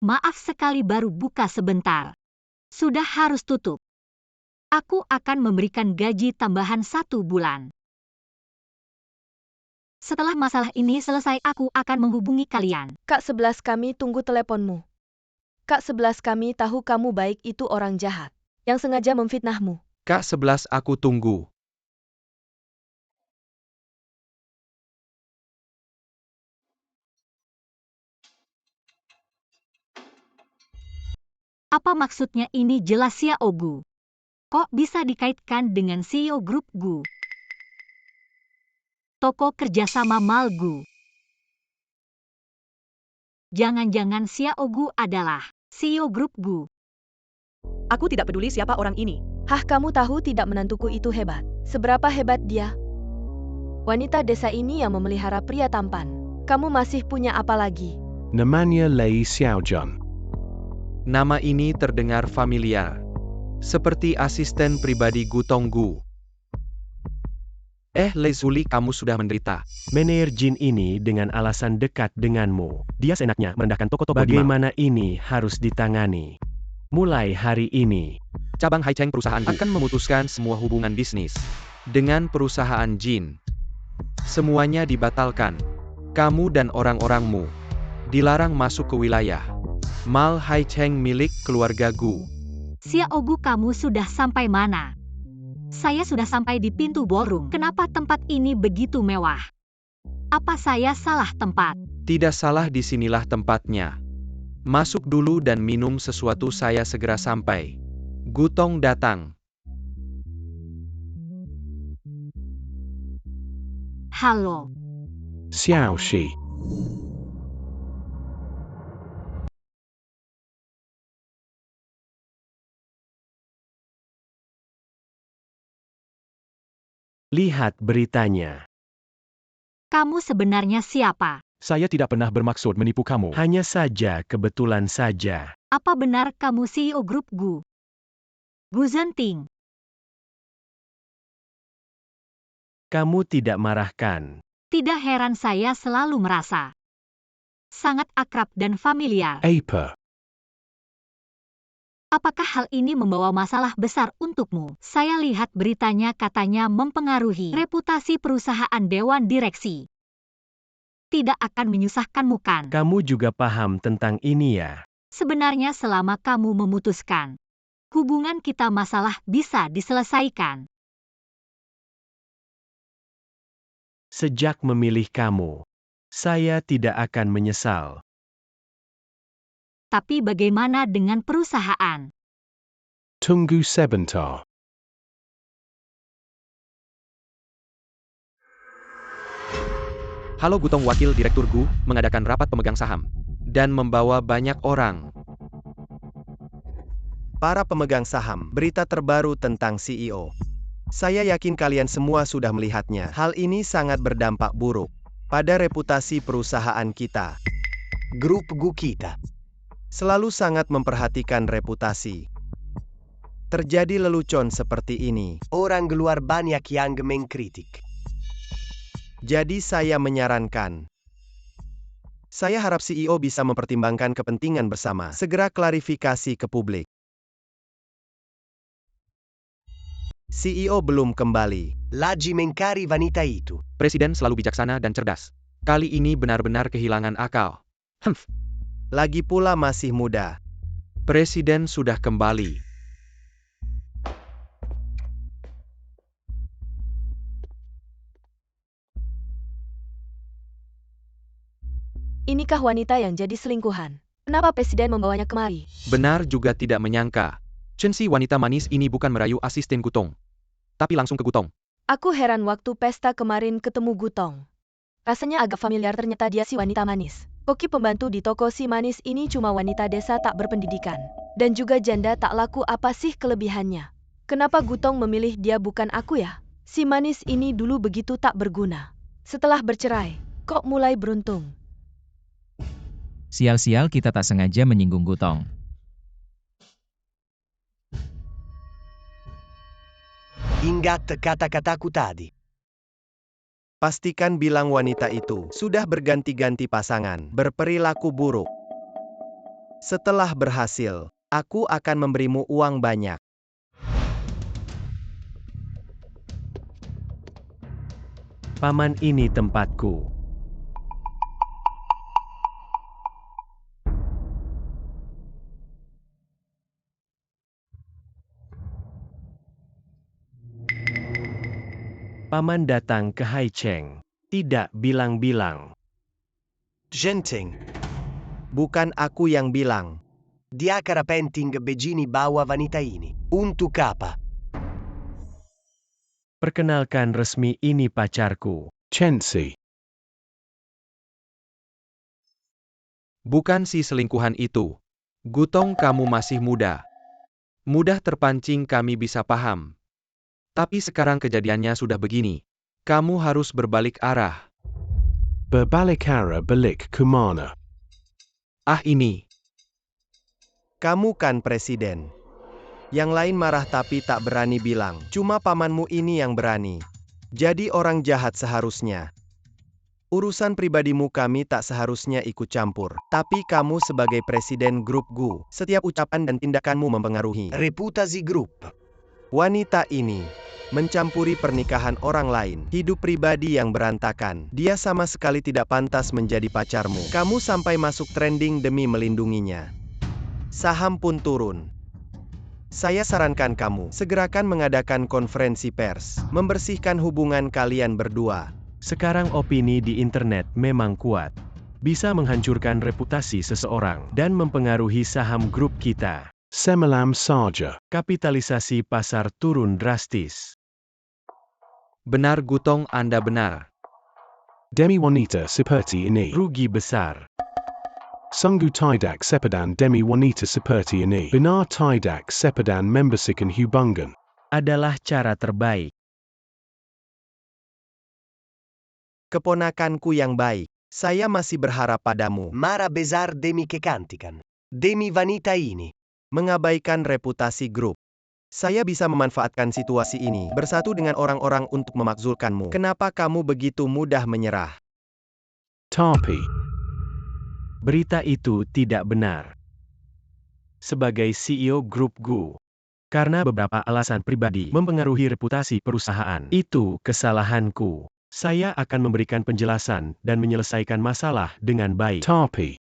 maaf sekali baru buka sebentar. Sudah harus tutup. Aku akan memberikan gaji tambahan 1 bulan. Setelah masalah ini selesai, aku akan menghubungi kalian.
Kak 11 kami tunggu teleponmu. Kak 11 kami tahu kamu baik itu orang jahat yang sengaja memfitnahmu.
Kak 11 aku tunggu.
Apa maksudnya ini? Jelas ya Ogu. Kok bisa dikaitkan dengan CEO Grup Gu? Toko kerjasama Mal Gu. Jangan-jangan Xiao Gu adalah CEO Grup Gu.
Aku tidak peduli siapa orang ini.
Hah, kamu tahu tidak menantuku itu hebat? Seberapa hebat dia? Wanita desa ini yang memelihara pria tampan. Kamu masih punya apa lagi?
Namanya Lei Xiaojun.
Nama ini terdengar familiar. Seperti asisten pribadi Gutong Gu. Lei Zuli, kamu sudah menderita.
Manajer Jin ini dengan alasan dekat denganmu. Dia seenaknya merendahkan toko-toko di mall. Bagaimana ini harus ditangani? Mulai hari ini,
Cabang Haicheng perusahaan akan memutuskan semua hubungan bisnis dengan perusahaan Jin. Semuanya dibatalkan. Kamu dan orang-orangmu dilarang masuk ke wilayah Mall Haicheng milik keluarga Gu.
Xiao Gu, kamu sudah sampai mana? Saya sudah sampai di pintu ballroom. Kenapa tempat ini begitu mewah? Apa saya salah tempat?
Tidak salah, disinilah tempatnya. Masuk dulu dan minum sesuatu, saya segera sampai. Gutong datang.
Halo.
Xiao Shi.
lihat beritanya.
Kamu sebenarnya siapa?
Saya tidak pernah bermaksud menipu kamu. Hanya saja kebetulan saja.
Apa benar kamu CEO grup Gu? Gu Zhenting.
Kamu tidak marah kan?
Tidak heran, saya selalu merasa sangat akrab dan familiar.
Aper.
Apakah hal ini membawa masalah besar untukmu? Saya lihat beritanya katanya mempengaruhi reputasi perusahaan dewan direksi. Tidak akan menyusahkanmu kan?
Kamu juga paham tentang ini ya?
Sebenarnya selama kamu memutuskan hubungan kita, masalah bisa diselesaikan.
Sejak memilih kamu, saya tidak akan menyesal.
Tapi bagaimana dengan perusahaan?
Tunggu sebentar.
Halo Gutong, wakil direktur Gu, mengadakan rapat pemegang saham. Dan membawa banyak orang.
Para pemegang saham, berita terbaru tentang CEO. Saya yakin kalian semua sudah melihatnya. Hal ini sangat berdampak buruk pada reputasi perusahaan kita.
Grup Gu kita
Selalu sangat memperhatikan reputasi. Terjadi lelucon seperti ini.
orang luar banyak yang mengkritik.
Jadi saya menyarankan. Saya harap CEO bisa mempertimbangkan kepentingan bersama. Segera klarifikasi ke publik. CEO belum kembali.
Lagi mengkari wanita itu.
Presiden selalu bijaksana dan cerdas. Kali ini benar-benar kehilangan akal.
Lagi pula masih muda.
Presiden sudah kembali.
Inikah wanita yang jadi selingkuhan? Kenapa presiden membawanya kemari?
Benar juga tidak menyangka. Chen Si, wanita manis ini bukan merayu asisten Gutong, tapi langsung ke Gutong.
Aku heran waktu pesta kemarin ketemu Gutong. Rasanya agak familiar, ternyata dia si wanita manis. Koki pembantu di toko si manis ini cuma wanita desa tak berpendidikan. Dan juga janda tak laku, apa sih kelebihannya? Kenapa Gutong memilih dia bukan aku ya? Si manis ini dulu begitu tak berguna. Setelah bercerai, kok mulai beruntung?
Sial-sial, kita tak sengaja menyinggung Gutong.
Ingat kata-kataku tadi.
Pastikan bilang wanita itu sudah berganti-ganti pasangan, berperilaku buruk. Setelah berhasil, aku akan memberimu uang banyak.
Paman, ini tempatku. Paman datang ke Haicheng. Tidak bilang-bilang.
Genting,
Bukan aku yang bilang.
dia karapenting begini bawa wanita ini. Untuk apa?
Perkenalkan resmi, ini pacarku.
Chen Si.
Bukan si selingkuhan itu. Gutong, kamu masih muda. Mudah terpancing, kami bisa paham. Tapi sekarang kejadiannya sudah begini. Kamu harus berbalik arah.
Berbalik arah balik kumana.
Ini.
Kamu kan presiden. Yang lain marah tapi tak berani bilang. Cuma pamanmu ini yang berani. Jadi orang jahat seharusnya. Urusan pribadimu kami tak seharusnya ikut campur. Tapi kamu sebagai presiden grup GU, setiap ucapan dan tindakanmu mempengaruhi
Reputasi grup.
wanita ini. Mencampuri pernikahan orang lain, hidup pribadi yang berantakan. Dia sama sekali tidak pantas menjadi pacarmu. Kamu sampai masuk trending demi melindunginya. Saham pun turun. Saya sarankan kamu, segerakan mengadakan konferensi pers, membersihkan hubungan kalian berdua.
Sekarang opini di internet memang kuat. Bisa menghancurkan reputasi seseorang dan mempengaruhi saham grup kita.
Semalam saja.
Kapitalisasi pasar turun drastis.
Benar Gutong, Anda benar.
Demi wanita seperti ini.
Rugi besar.
Sungguh tidak sepadan demi wanita seperti ini. Benar tidak sepadan membersihkan hubungan.
Adalah cara terbaik.
Keponakanku yang baik, saya masih berharap padamu.
Mara besar demi kecantikan. Demi wanita ini.
Mengabaikan reputasi grup. Saya bisa memanfaatkan situasi ini, bersatu dengan orang-orang untuk memakzulkanmu. Kenapa kamu begitu mudah menyerah?
Tapi,
Berita itu tidak benar. Sebagai CEO grup GU, karena beberapa alasan pribadi mempengaruhi reputasi perusahaan, itu kesalahanku. Saya akan memberikan penjelasan dan menyelesaikan masalah dengan baik.
tapi,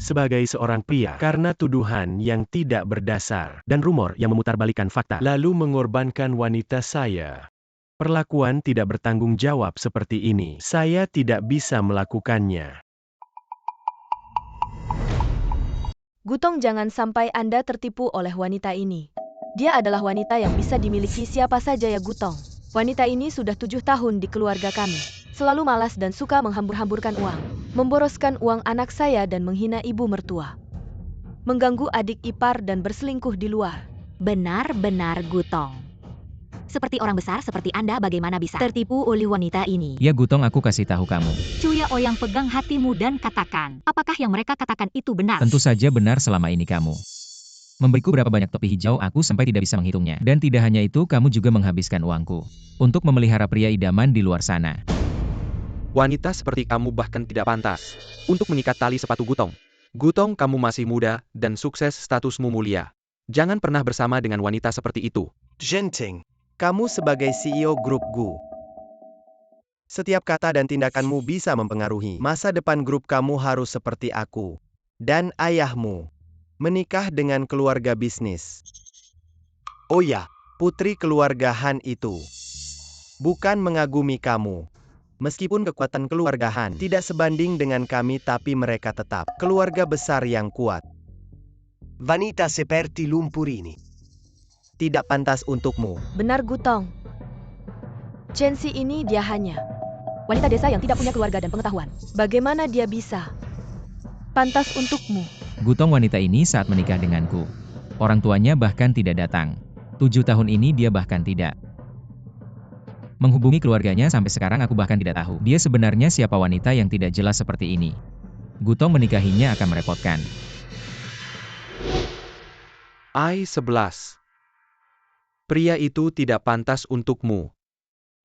Sebagai seorang pria, karena tuduhan yang tidak berdasar dan rumor yang memutarbalikkan fakta, lalu mengorbankan wanita saya. Perlakuan tidak bertanggung jawab seperti ini, saya tidak bisa melakukannya.
Gutong, jangan sampai Anda tertipu oleh wanita ini. Dia adalah wanita yang bisa dimiliki siapa saja ya Gutong. Wanita ini sudah 7 tahun di keluarga kami. Selalu malas dan suka menghambur-hamburkan uang. Memboroskan uang anak saya dan menghina ibu mertua. Mengganggu adik ipar dan berselingkuh di luar.
Benar-benar Gutong. Seperti orang besar seperti Anda bagaimana bisa tertipu oleh wanita ini?
Ya Gutong, aku kasih tahu kamu.
Cuya Oyang, pegang hatimu dan katakan, apakah yang mereka katakan itu benar?
Tentu saja benar selama ini kamu memberiku berapa banyak topi hijau aku sampai tidak bisa menghitungnya. Dan tidak hanya itu, kamu juga menghabiskan uangku untuk memelihara pria idaman di luar sana.
Wanita seperti kamu bahkan tidak pantas untuk mengikat tali sepatu Gutong. Gutong, kamu masih muda dan sukses, statusmu mulia. Jangan pernah bersama dengan wanita seperti itu.
Genting, kamu sebagai CEO grup GU. Setiap kata dan tindakanmu bisa mempengaruhi masa depan grup. Kamu harus seperti aku dan ayahmu. Menikah dengan keluarga bisnis. Oh ya, putri keluarga Han itu bukan mengagumi kamu. Meskipun kekuatan keluarga Han tidak sebanding dengan kami, tapi mereka tetap keluarga besar yang kuat.
Vanita seperti lumpurini.
Tidak pantas untukmu.
Benar Gutong. Chensi ini dia hanya wanita desa yang tidak punya keluarga dan pengetahuan. Bagaimana dia bisa pantas untukmu?
Gutong, wanita ini saat menikah denganku. Orang tuanya bahkan tidak datang. 7 tahun ini dia bahkan tidak menghubungi keluarganya, sampai sekarang aku bahkan tidak tahu dia sebenarnya siapa. Wanita yang tidak jelas seperti ini. Gutong menikahinya akan merepotkan.
I-11. Pria itu tidak pantas untukmu.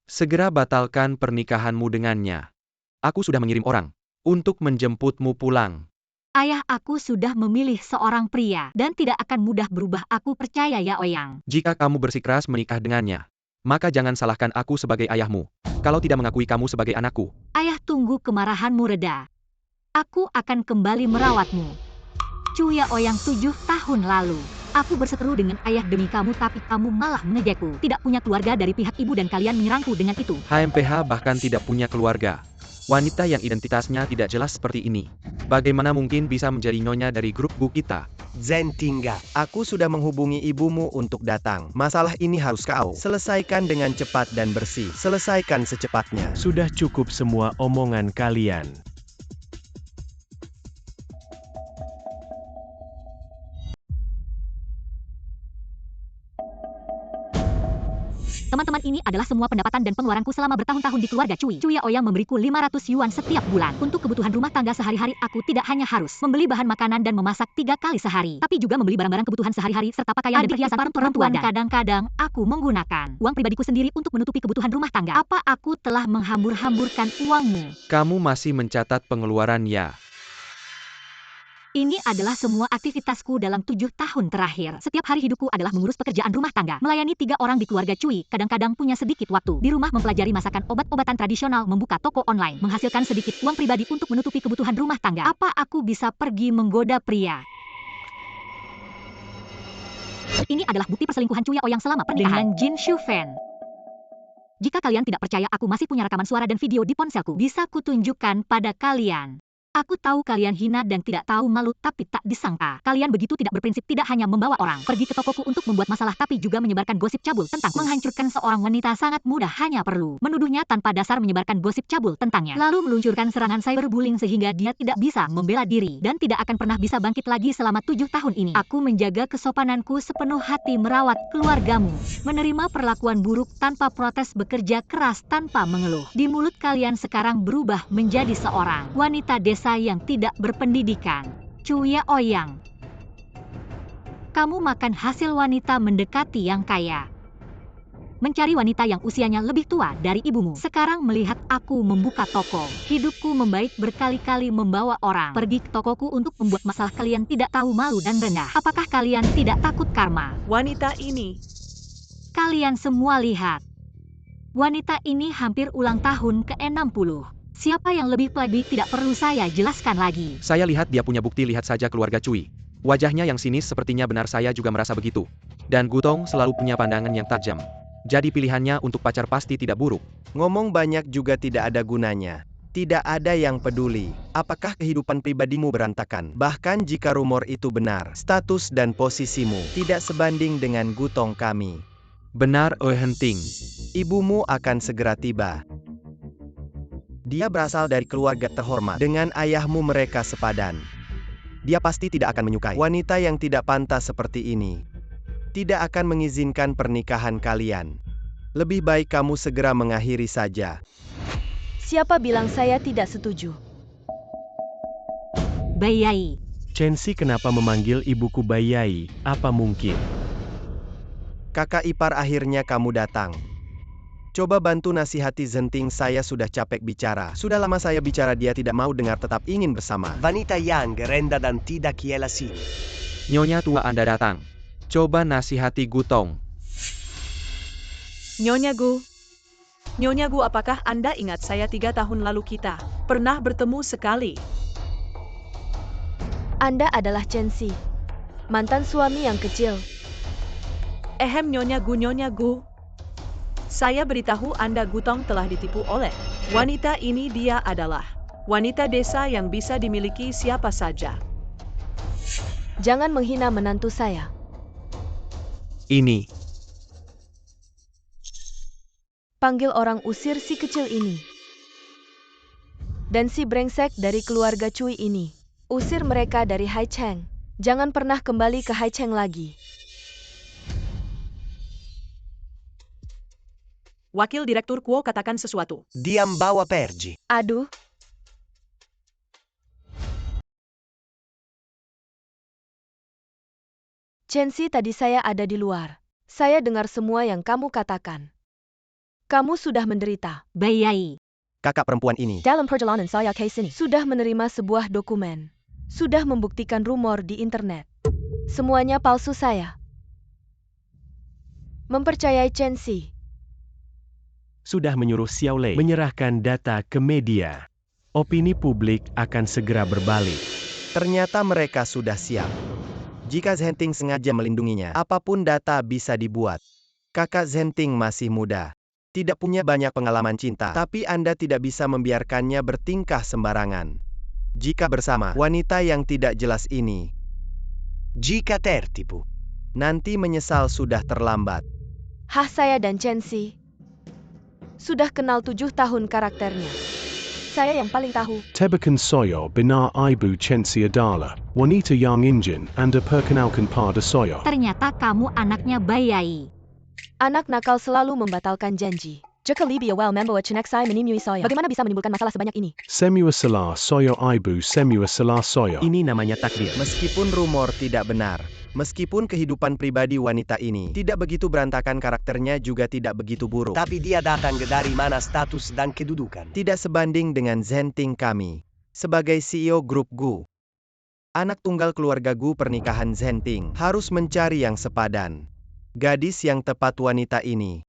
Segera batalkan pernikahanmu dengannya. Aku sudah mengirim orang untuk menjemputmu pulang.
Ayah, aku sudah memilih seorang pria dan tidak akan mudah berubah. Aku percaya ya Oyang.
Jika kamu bersikeras menikah dengannya, maka jangan salahkan aku sebagai ayahmu kalau tidak mengakui kamu sebagai anakku.
Ayah, tunggu kemarahanmu reda. Aku akan kembali merawatmu. Cuya Oyang, 7 tahun lalu aku berseteru dengan ayah demi kamu, tapi kamu malah mengejekku. Tidak punya keluarga dari pihak ibu dan kalian menyerangku dengan itu.
HMPH bahkan tidak punya keluarga. Wanita yang identitasnya tidak jelas seperti ini, bagaimana mungkin bisa menjadi nyonya dari grup GU kita?
Zentinga.
Aku sudah menghubungi ibumu untuk datang. Masalah ini harus kau selesaikan dengan cepat dan bersih. Selesaikan secepatnya.
Sudah cukup semua omongan kalian.
Teman-teman, ini adalah semua pendapatan dan pengeluaranku selama bertahun-tahun di keluarga Cui. Cuya Ouyang memberiku 500 yuan setiap bulan. Untuk kebutuhan rumah tangga sehari-hari, aku tidak hanya harus membeli bahan makanan dan memasak 3 kali sehari, tapi juga membeli barang-barang kebutuhan sehari-hari serta pakaian dan perhiasan para perempuan. Dan kadang-kadang aku menggunakan uang pribadiku sendiri untuk menutupi kebutuhan rumah tangga. Apa aku telah menghambur-hamburkan uangmu?
Kamu masih mencatat pengeluaran ya?
Ini adalah semua aktivitasku dalam 7 tahun terakhir. Setiap hari hidupku adalah mengurus pekerjaan rumah tangga, melayani 3 orang di keluarga Cui, kadang-kadang punya sedikit waktu di rumah mempelajari masakan obat-obatan tradisional, membuka toko online, menghasilkan sedikit uang pribadi untuk menutupi kebutuhan rumah tangga. Apa aku bisa pergi menggoda pria? Ini adalah bukti perselingkuhan Cuya Ouyang selama pernikahan dengan Jin Shufen. Jika kalian tidak percaya, aku masih punya rekaman suara dan video di ponselku. Bisa kutunjukkan pada kalian. Aku tahu kalian hina dan tidak tahu malu, tapi tak disangka kalian begitu tidak berprinsip, tidak hanya membawa orang pergi ke tokoku untuk membuat masalah, tapi juga menyebarkan gosip cabul tentangku. Menghancurkan seorang wanita sangat mudah, hanya perlu menuduhnya tanpa dasar, menyebarkan gosip cabul tentangnya, lalu meluncurkan serangan cyberbullying sehingga dia tidak bisa membela diri dan tidak akan pernah bisa bangkit lagi selama 7 tahun ini. Aku menjaga kesopananku sepenuh hati, merawat keluargamu, menerima perlakuan buruk tanpa protes, bekerja keras tanpa mengeluh. Di mulut kalian sekarang berubah menjadi seorang wanita desa yang tidak berpendidikan. Cuya Ouyang, kamu makan hasil wanita mendekati yang kaya, mencari wanita yang usianya lebih tua dari ibumu. Sekarang melihat aku membuka toko, hidupku membaik berkali-kali, membawa orang pergi ke tokoku untuk membuat masalah. Kalian tidak tahu malu dan rendah. Apakah kalian tidak takut karma?
Wanita ini.
Kalian semua lihat. Wanita ini hampir ulang tahun ke-60. Siapa yang lebih plebei tidak perlu saya jelaskan lagi.
Saya lihat dia punya bukti, lihat saja keluarga Cui. Wajahnya yang sinis sepertinya benar, saya juga merasa begitu. Dan Gutong selalu punya pandangan yang tajam. Jadi pilihannya untuk pacar pasti tidak buruk.
Ngomong banyak juga tidak ada gunanya. Tidak ada yang peduli apakah kehidupan pribadimu berantakan. Bahkan jika rumor itu benar, status dan posisimu tidak sebanding dengan Gutong kami.
Benar, Oi Henting.
Ibumu akan segera tiba. Dia berasal dari keluarga terhormat. Dengan ayahmu mereka sepadan. Dia pasti tidak akan menyukai wanita yang tidak pantas seperti ini. Tidak akan mengizinkan pernikahan kalian. Lebih baik kamu segera mengakhiri saja.
Siapa bilang saya tidak setuju?
Bayai.
Chensi kenapa memanggil ibuku Bayai? Apa mungkin?
Kakak ipar, akhirnya kamu datang. Coba bantu nasihati Zenting, saya sudah capek bicara. Sudah lama saya bicara, dia tidak mau dengar, tetap ingin bersama.
Vanita Yang renda dan tidak kiela sini.
Nyonya tua Anda datang. Coba nasihati Gutong.
Nyonya Gu, apakah Anda ingat saya 3 tahun lalu kita pernah bertemu sekali?
Anda adalah Chensi, mantan suami yang kecil.
Nyonya Gu. Saya beritahu Anda, Gutong telah ditipu oleh wanita ini. Dia adalah wanita desa yang bisa dimiliki siapa saja.
Jangan menghina menantu saya.
Ini.
Panggil orang, usir si kecil ini. Dan si brengsek dari keluarga Cui ini. Usir mereka dari Haicheng. Jangan pernah kembali ke Haicheng lagi.
Wakil Direktur Kuo katakan sesuatu.
Diam, bawa pergi.
Aduh. Chensi, tadi saya ada di luar. Saya dengar semua yang kamu katakan. Kamu sudah menderita.
Bayai.
Kakak perempuan ini
Dalam perjalanan saya ke sini, sudah menerima sebuah dokumen. Sudah membuktikan rumor di internet. Semuanya palsu. Saya mempercayai Chensi.
Sudah menyuruh Xiao Lei menyerahkan data ke media. Opini publik akan segera berbalik.
ternyata mereka sudah siap. Jika Zenting sengaja melindunginya, apapun data bisa dibuat. Kakak Zenting masih muda. Tidak punya banyak pengalaman cinta, tapi Anda tidak bisa membiarkannya bertingkah sembarangan. Jika bersama wanita yang tidak jelas ini,
Jika tertipu,
nanti menyesal sudah terlambat.
Saya dan Chensi sudah kenal 7 tahun karakternya. Saya yang paling tahu.
Tebakan Soyo Binar Ibu Chensi Adala, Wanita Yang Injin, Anda Perkenalkan pada Soyo.
Ternyata kamu anaknya Bayai.
Anak nakal selalu membatalkan janji. Jika lebih awal membawa ceneksai menemui saya. Bagaimana bisa menimbulkan masalah sebanyak ini?
Semua salah soyo ibu semua salah soyo.
Ini namanya takdir.
Meskipun rumor tidak benar, meskipun kehidupan pribadi wanita ini tidak begitu berantakan, karakternya juga tidak begitu buruk.
Tapi dia datang dari mana status dan kedudukan.
Tidak sebanding dengan Zenting kami. Sebagai CEO grup Gu, anak tunggal keluarga Gu, pernikahan Zenting harus mencari yang sepadan. Gadis yang tepat wanita ini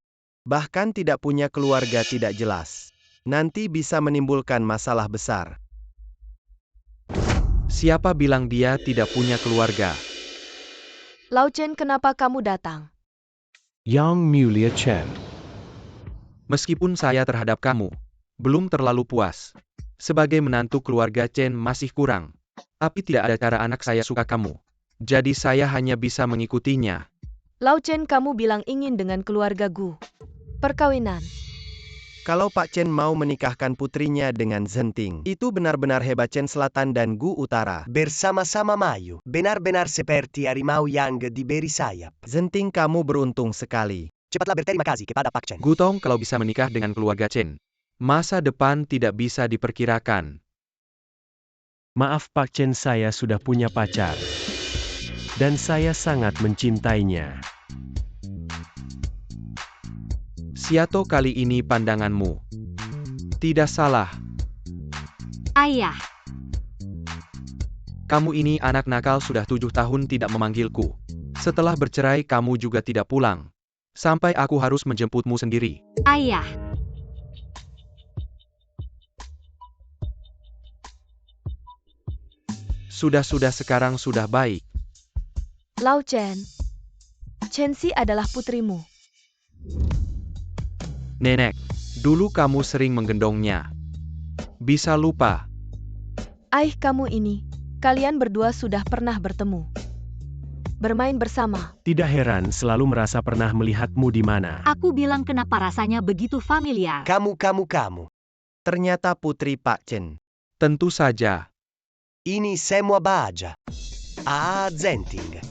bahkan tidak punya keluarga tidak jelas. Nanti bisa menimbulkan masalah besar.
Siapa bilang dia tidak punya keluarga?
Lau Chen, kenapa kamu datang?
Yang Mulia Chen.
Meskipun saya terhadap kamu belum terlalu puas, sebagai menantu keluarga Chen masih kurang. Tapi tidak ada cara anak saya suka kamu. Jadi saya hanya bisa mengikutinya.
Lau Chen, kamu bilang ingin dengan keluarga Gu. Perkawinan.
Kalau Pak Chen mau menikahkan putrinya dengan Zenting, itu benar-benar hebat. Chen Selatan dan Gu Utara
Bersama-sama maju, benar-benar seperti harimau yang diberi sayap.
Zenting, kamu beruntung sekali.
Cepatlah berterima kasih kepada Pak Chen.
Gutong kalau bisa menikah dengan keluarga Chen. Masa depan tidak bisa diperkirakan.
Maaf Pak Chen, saya sudah punya pacar. Dan saya sangat mencintainya.
Siato, kali ini pandanganmu tidak salah.
Ayah,
Kamu ini anak nakal, sudah 7 tahun tidak memanggilku. Setelah bercerai kamu juga tidak pulang. Sampai aku harus menjemputmu sendiri.
ayah.
Sudah sekarang sudah baik.
Lau Chen. Chensi adalah putrimu.
Nenek, dulu kamu sering menggendongnya. Bisa lupa.
Kamu ini. Kalian berdua sudah pernah bertemu. Bermain bersama.
Tidak heran selalu merasa pernah melihatmu di mana.
Aku bilang kenapa rasanya begitu familiar.
Kamu.
Ternyata putri Pak Chen.
Tentu saja.
Ini semua baja. Zenting.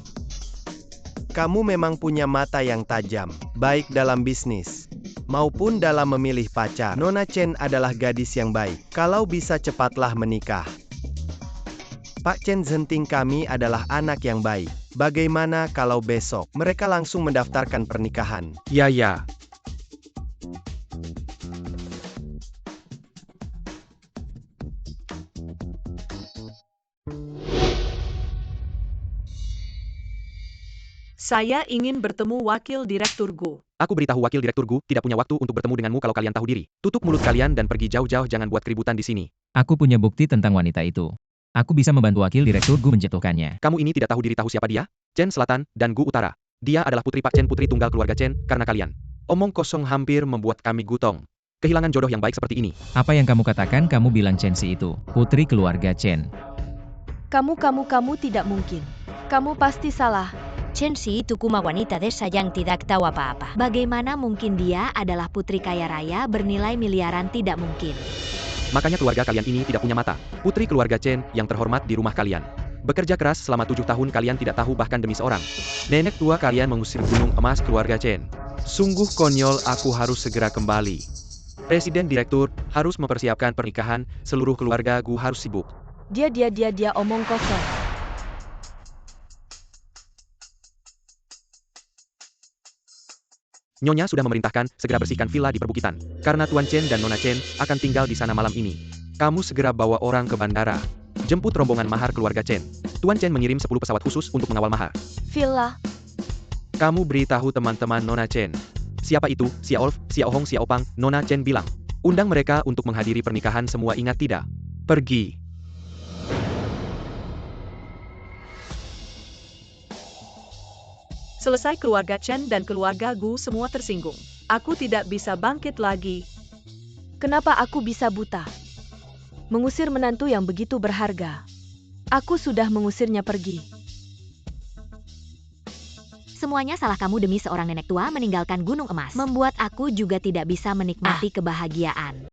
Kamu memang punya mata yang tajam, baik dalam bisnis maupun dalam memilih pacar. Nona Chen adalah gadis yang baik. Kalau bisa cepatlah menikah. Pak Chen, Zenting kami adalah anak yang baik. Bagaimana kalau besok mereka langsung mendaftarkan pernikahan?
Ya.
Saya ingin bertemu wakil direktur Gu.
Aku beritahu wakil direktur Gu tidak punya waktu untuk bertemu denganmu kalau kalian tahu diri. Tutup mulut kalian dan pergi jauh-jauh, jangan buat keributan di sini.
Aku punya bukti tentang wanita itu. Aku bisa membantu wakil direktur Gu menjatuhkannya.
Kamu ini tidak tahu diri, tahu siapa dia? Chen Selatan dan Gu Utara. Dia adalah putri Pak Chen, putri tunggal keluarga Chen, karena kalian. Omong kosong hampir membuat kami gutong. Kehilangan jodoh yang baik seperti ini.
Apa yang kamu katakan? Kamu bilang Chensi itu putri keluarga Chen.
Kamu tidak mungkin. Kamu pasti salah.
Chensi itu cuma wanita desa yang tidak tahu apa-apa. Bagaimana mungkin dia adalah putri kaya raya bernilai miliaran? Tidak mungkin.
Makanya keluarga kalian ini tidak punya mata. Putri keluarga Chen yang terhormat di rumah kalian. Bekerja keras selama 7 tahun, kalian tidak tahu bahkan demi seorang nenek tua kalian mengusir gunung emas keluarga Chen. Sungguh konyol, aku harus segera kembali. Presiden direktur harus mempersiapkan pernikahan, seluruh keluarga Gu harus sibuk.
Dia omong kosong.
Nyonya sudah memerintahkan segera bersihkan villa di perbukitan, karena Tuan Chen dan Nona Chen akan tinggal di sana malam ini. Kamu segera bawa orang ke bandara. Jemput rombongan mahar keluarga Chen. Tuan Chen mengirim 10 pesawat khusus untuk mengawal mahar.
Villa.
Kamu beritahu teman-teman Nona Chen. Siapa itu? Xia Olf, Xia Hong, Xia Opang. Nona Chen bilang. Undang mereka untuk menghadiri pernikahan semua, ingat tidak? Pergi.
Selesai keluarga Chen dan keluarga Gu semua tersinggung. Aku tidak bisa bangkit lagi.
Kenapa aku bisa buta? Mengusir menantu yang begitu berharga. Aku sudah mengusirnya pergi.
Semuanya salah kamu demi seorang nenek tua meninggalkan gunung emas. Membuat aku juga tidak bisa menikmati kebahagiaan.